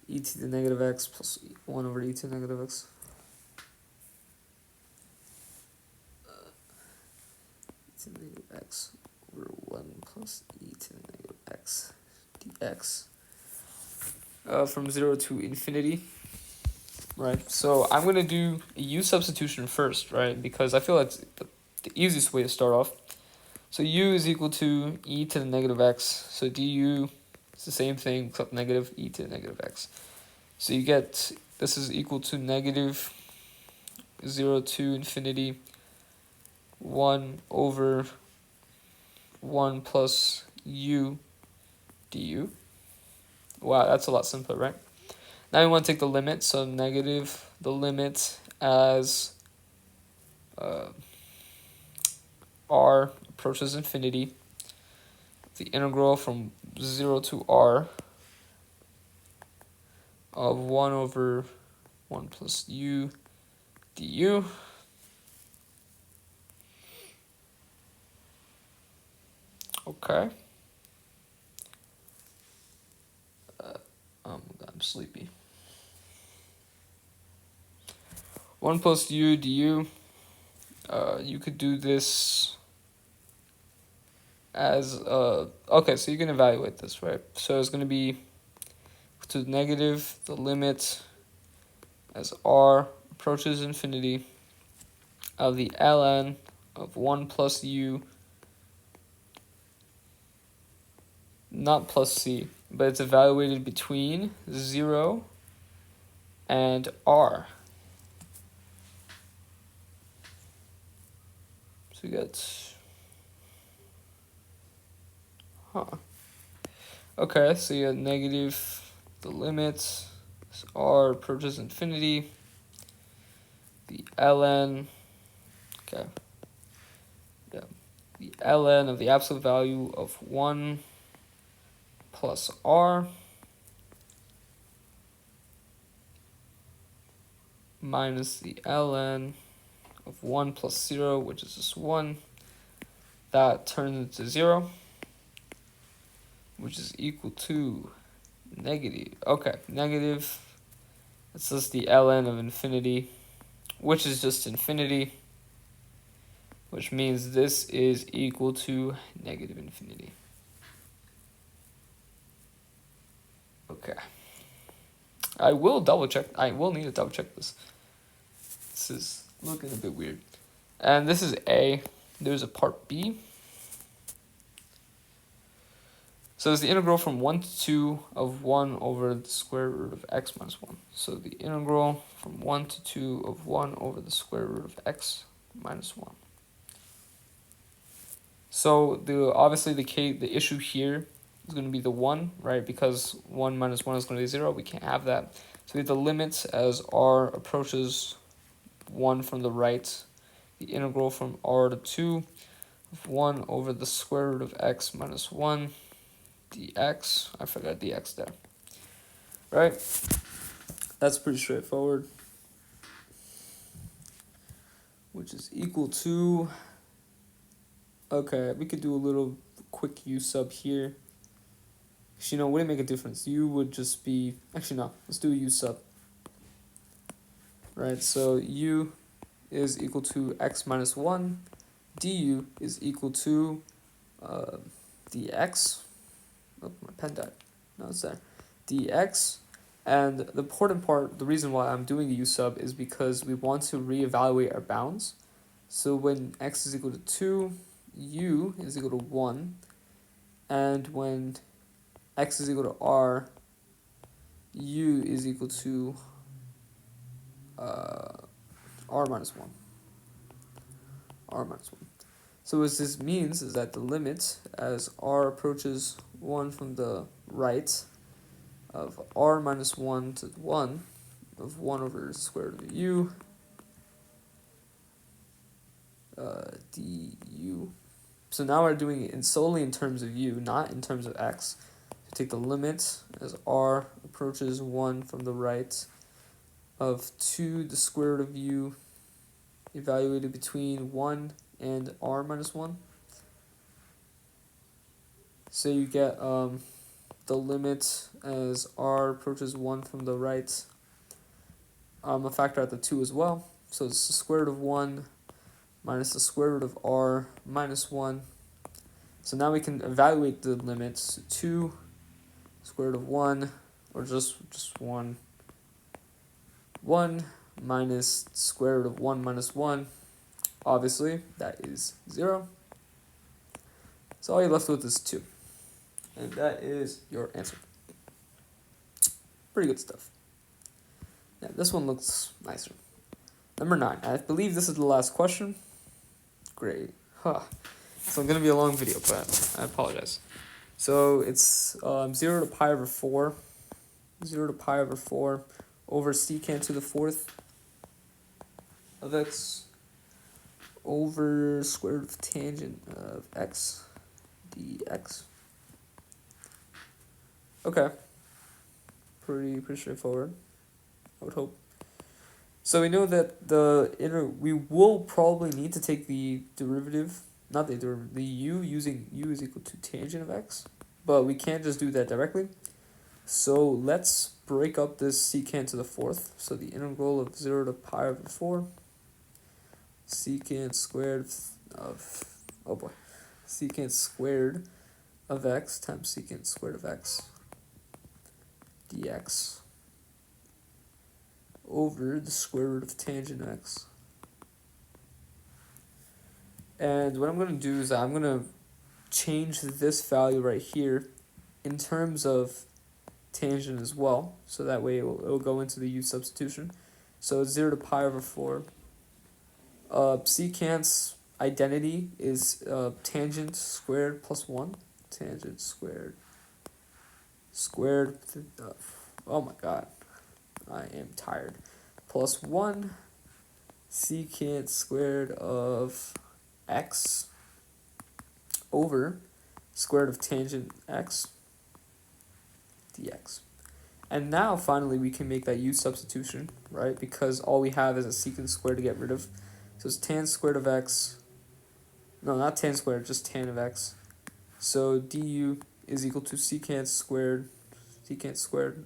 e to the negative x plus 1 over e to the negative x. E to the negative x over 1 plus e to the negative x dx. From 0 to infinity. right? So I'm going to do a u substitution first, right? Because I feel that's the easiest way to start off. So u is equal to e to the negative x. So du is the same thing except negative e to the negative x. So you get, this is equal to negative 0 to infinity 1 over 1 plus u du. Wow, that's a lot simpler, right? Now we want to take the limit, so negative the limit as r approaches infinity, the integral from 0 to r of 1 over 1 plus u du. Okay. I'm sleepy. 1 plus u du. You could do this as okay, so you can evaluate this, right? So it's going to be to the negative the limit as r approaches infinity of the ln of 1 plus u, not plus c, but it's evaluated between 0 and r. So we got, okay, so you got negative the limit as r approaches infinity, the ln, okay, yeah, the ln of the absolute value of 1 plus r minus the ln of 1 plus 0, which is just 1. That turns into 0, which is equal to negative. Okay, negative. It's just the ln of infinity, which is just infinity, which means this is equal to negative infinity. Okay. I will double check. I will need to double check this. This is looking a bit weird. And this is A. There's a part B. So it's the integral from 1 to 2 of 1 over the square root of x minus 1. So the integral from 1 to 2 of 1 over the square root of x minus 1. So obviously the issue here is going to be the 1, right? Because 1 minus 1 is going to be 0. We can't have that. So we have the limits as r approaches 1 from the right. The integral from r to 2 of 1 over the square root of x minus 1 dx. I forgot dx there. Right? That's pretty straightforward. Which is equal to, okay, we could do a little quick u sub here. Actually, no, wouldn't make a difference. U would just be, actually no, let's do a u sub. Right, so u is equal to x minus 1. Du is equal to dx. Oh, my pen died. No, it's there. Dx. And the important part, the reason why I'm doing the u sub is because we want to reevaluate our bounds. So when x is equal to 2, u is equal to 1. And when x is equal to r, u is equal to r minus 1. R minus 1. So what this means is that the limit as r approaches 1 from the right of r minus 1 to 1 of 1 over the square root of u du. So now we're doing it solely in terms of u, not in terms of x. So take the limit as r approaches 1 from the right of 2 the square root of u evaluated between 1 and r minus 1. So you get the limit as r approaches 1 from the right. A factor out the 2 as well. So it's the square root of 1 minus the square root of r minus 1. So now we can evaluate the limits. 2 square root of 1, or just 1 1 minus square root of 1 minus 1, obviously, that is 0. So all you're left with is 2. And that is your answer. Pretty good stuff. Yeah, this one looks nicer. Number 9. I believe this is the last question. Great. Huh. So it's going to be a long video, but I apologize. So it's 0 to pi over 4. 0 to pi over 4 over secant to the 4th of x over square root of tangent of x dx. Okay. Pretty straightforward, I would hope. So we know that we will probably need to take the derivative, not the derivative, the u, using u is equal to tangent of x, but we can't just do that directly. So let's break up this secant to the 4th. So the integral of 0 to pi over 4, secant squared of, oh boy, secant squared of x times secant squared of x dx over the square root of tangent x. And what I'm going to do is I'm going to change this value right here in terms of tangent as well, so that way it'll go into the u substitution. So 0 to pi over 4. Secant's identity is tangent squared plus 1. Tangent squared. Oh my god. I am tired. Plus 1 secant squared of x over square root of tangent x dx. And now finally we can make that u substitution, right? Because all we have is a secant squared to get rid of. So it's tan squared of x. No, not tan squared, just tan of x. So du is equal to secant squared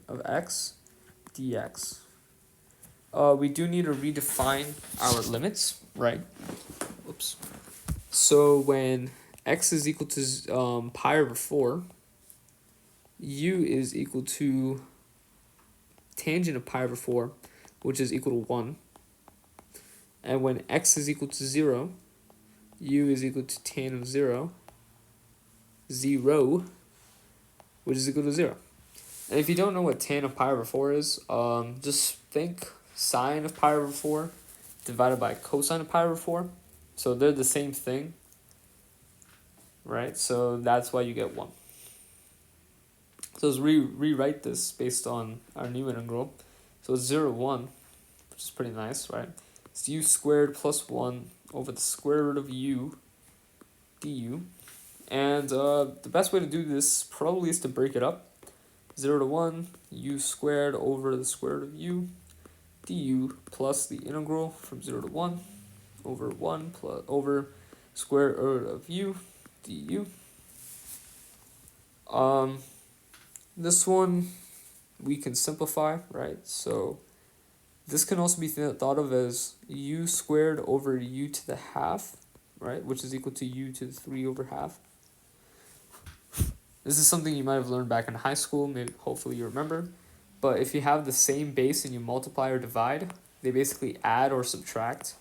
of x dx. We do need to redefine our limits, right? Whoops. So when x is equal to pi over 4, u is equal to tangent of pi over 4, which is equal to 1. And when x is equal to 0, u is equal to tan of 0, which is equal to 0. And if you don't know what tan of pi over 4 is, just think sine of pi over 4 divided by cosine of pi over 4. So they're the same thing, right? So that's why you get 1. So let's rewrite this based on our new integral. So it's 0 to 1, which is pretty nice, right? It's u squared plus 1 over the square root of u du. And the best way to do this probably is to break it up. 0 to 1, u squared over the square root of u du plus the integral from 0 to 1 over 1 plus over square root of u du. This one we can simplify, right? So this can also be thought of as u squared over u to the half, right? Which is equal to u to the 3 over half. This is something you might have learned back in high school, maybe hopefully you remember. But if you have the same base and you multiply or divide, they basically add or subtract.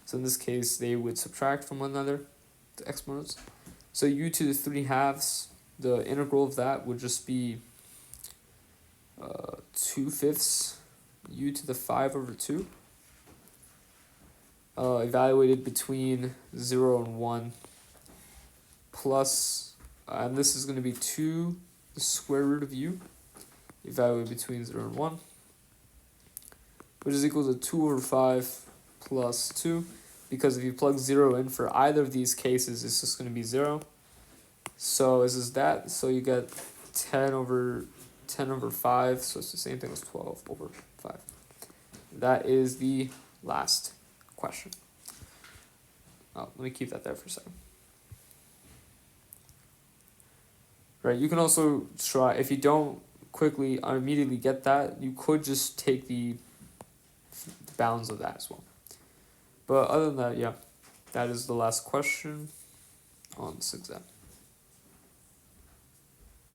So in this case, they would subtract from one another, the exponents. So u to the 3 halves, the integral of that would just be 2/5 u to the 5 over 2. Evaluated between 0 and 1 plus, and this is going to be 2 the square root of u, evaluated between 0 and 1, which is equal to 2 over 5 plus 2, because if you plug 0 in for either of these cases, it's just going to be 0. So this is that, so you get 10 over 5, so it's the same thing as 12 over 5. That is the last question. Oh, let me keep that there for a second. Right, you can also try, if you don't quickly or immediately get that, you could just take the bounds of that as well. But other than that, yeah, that is the last question on this exam.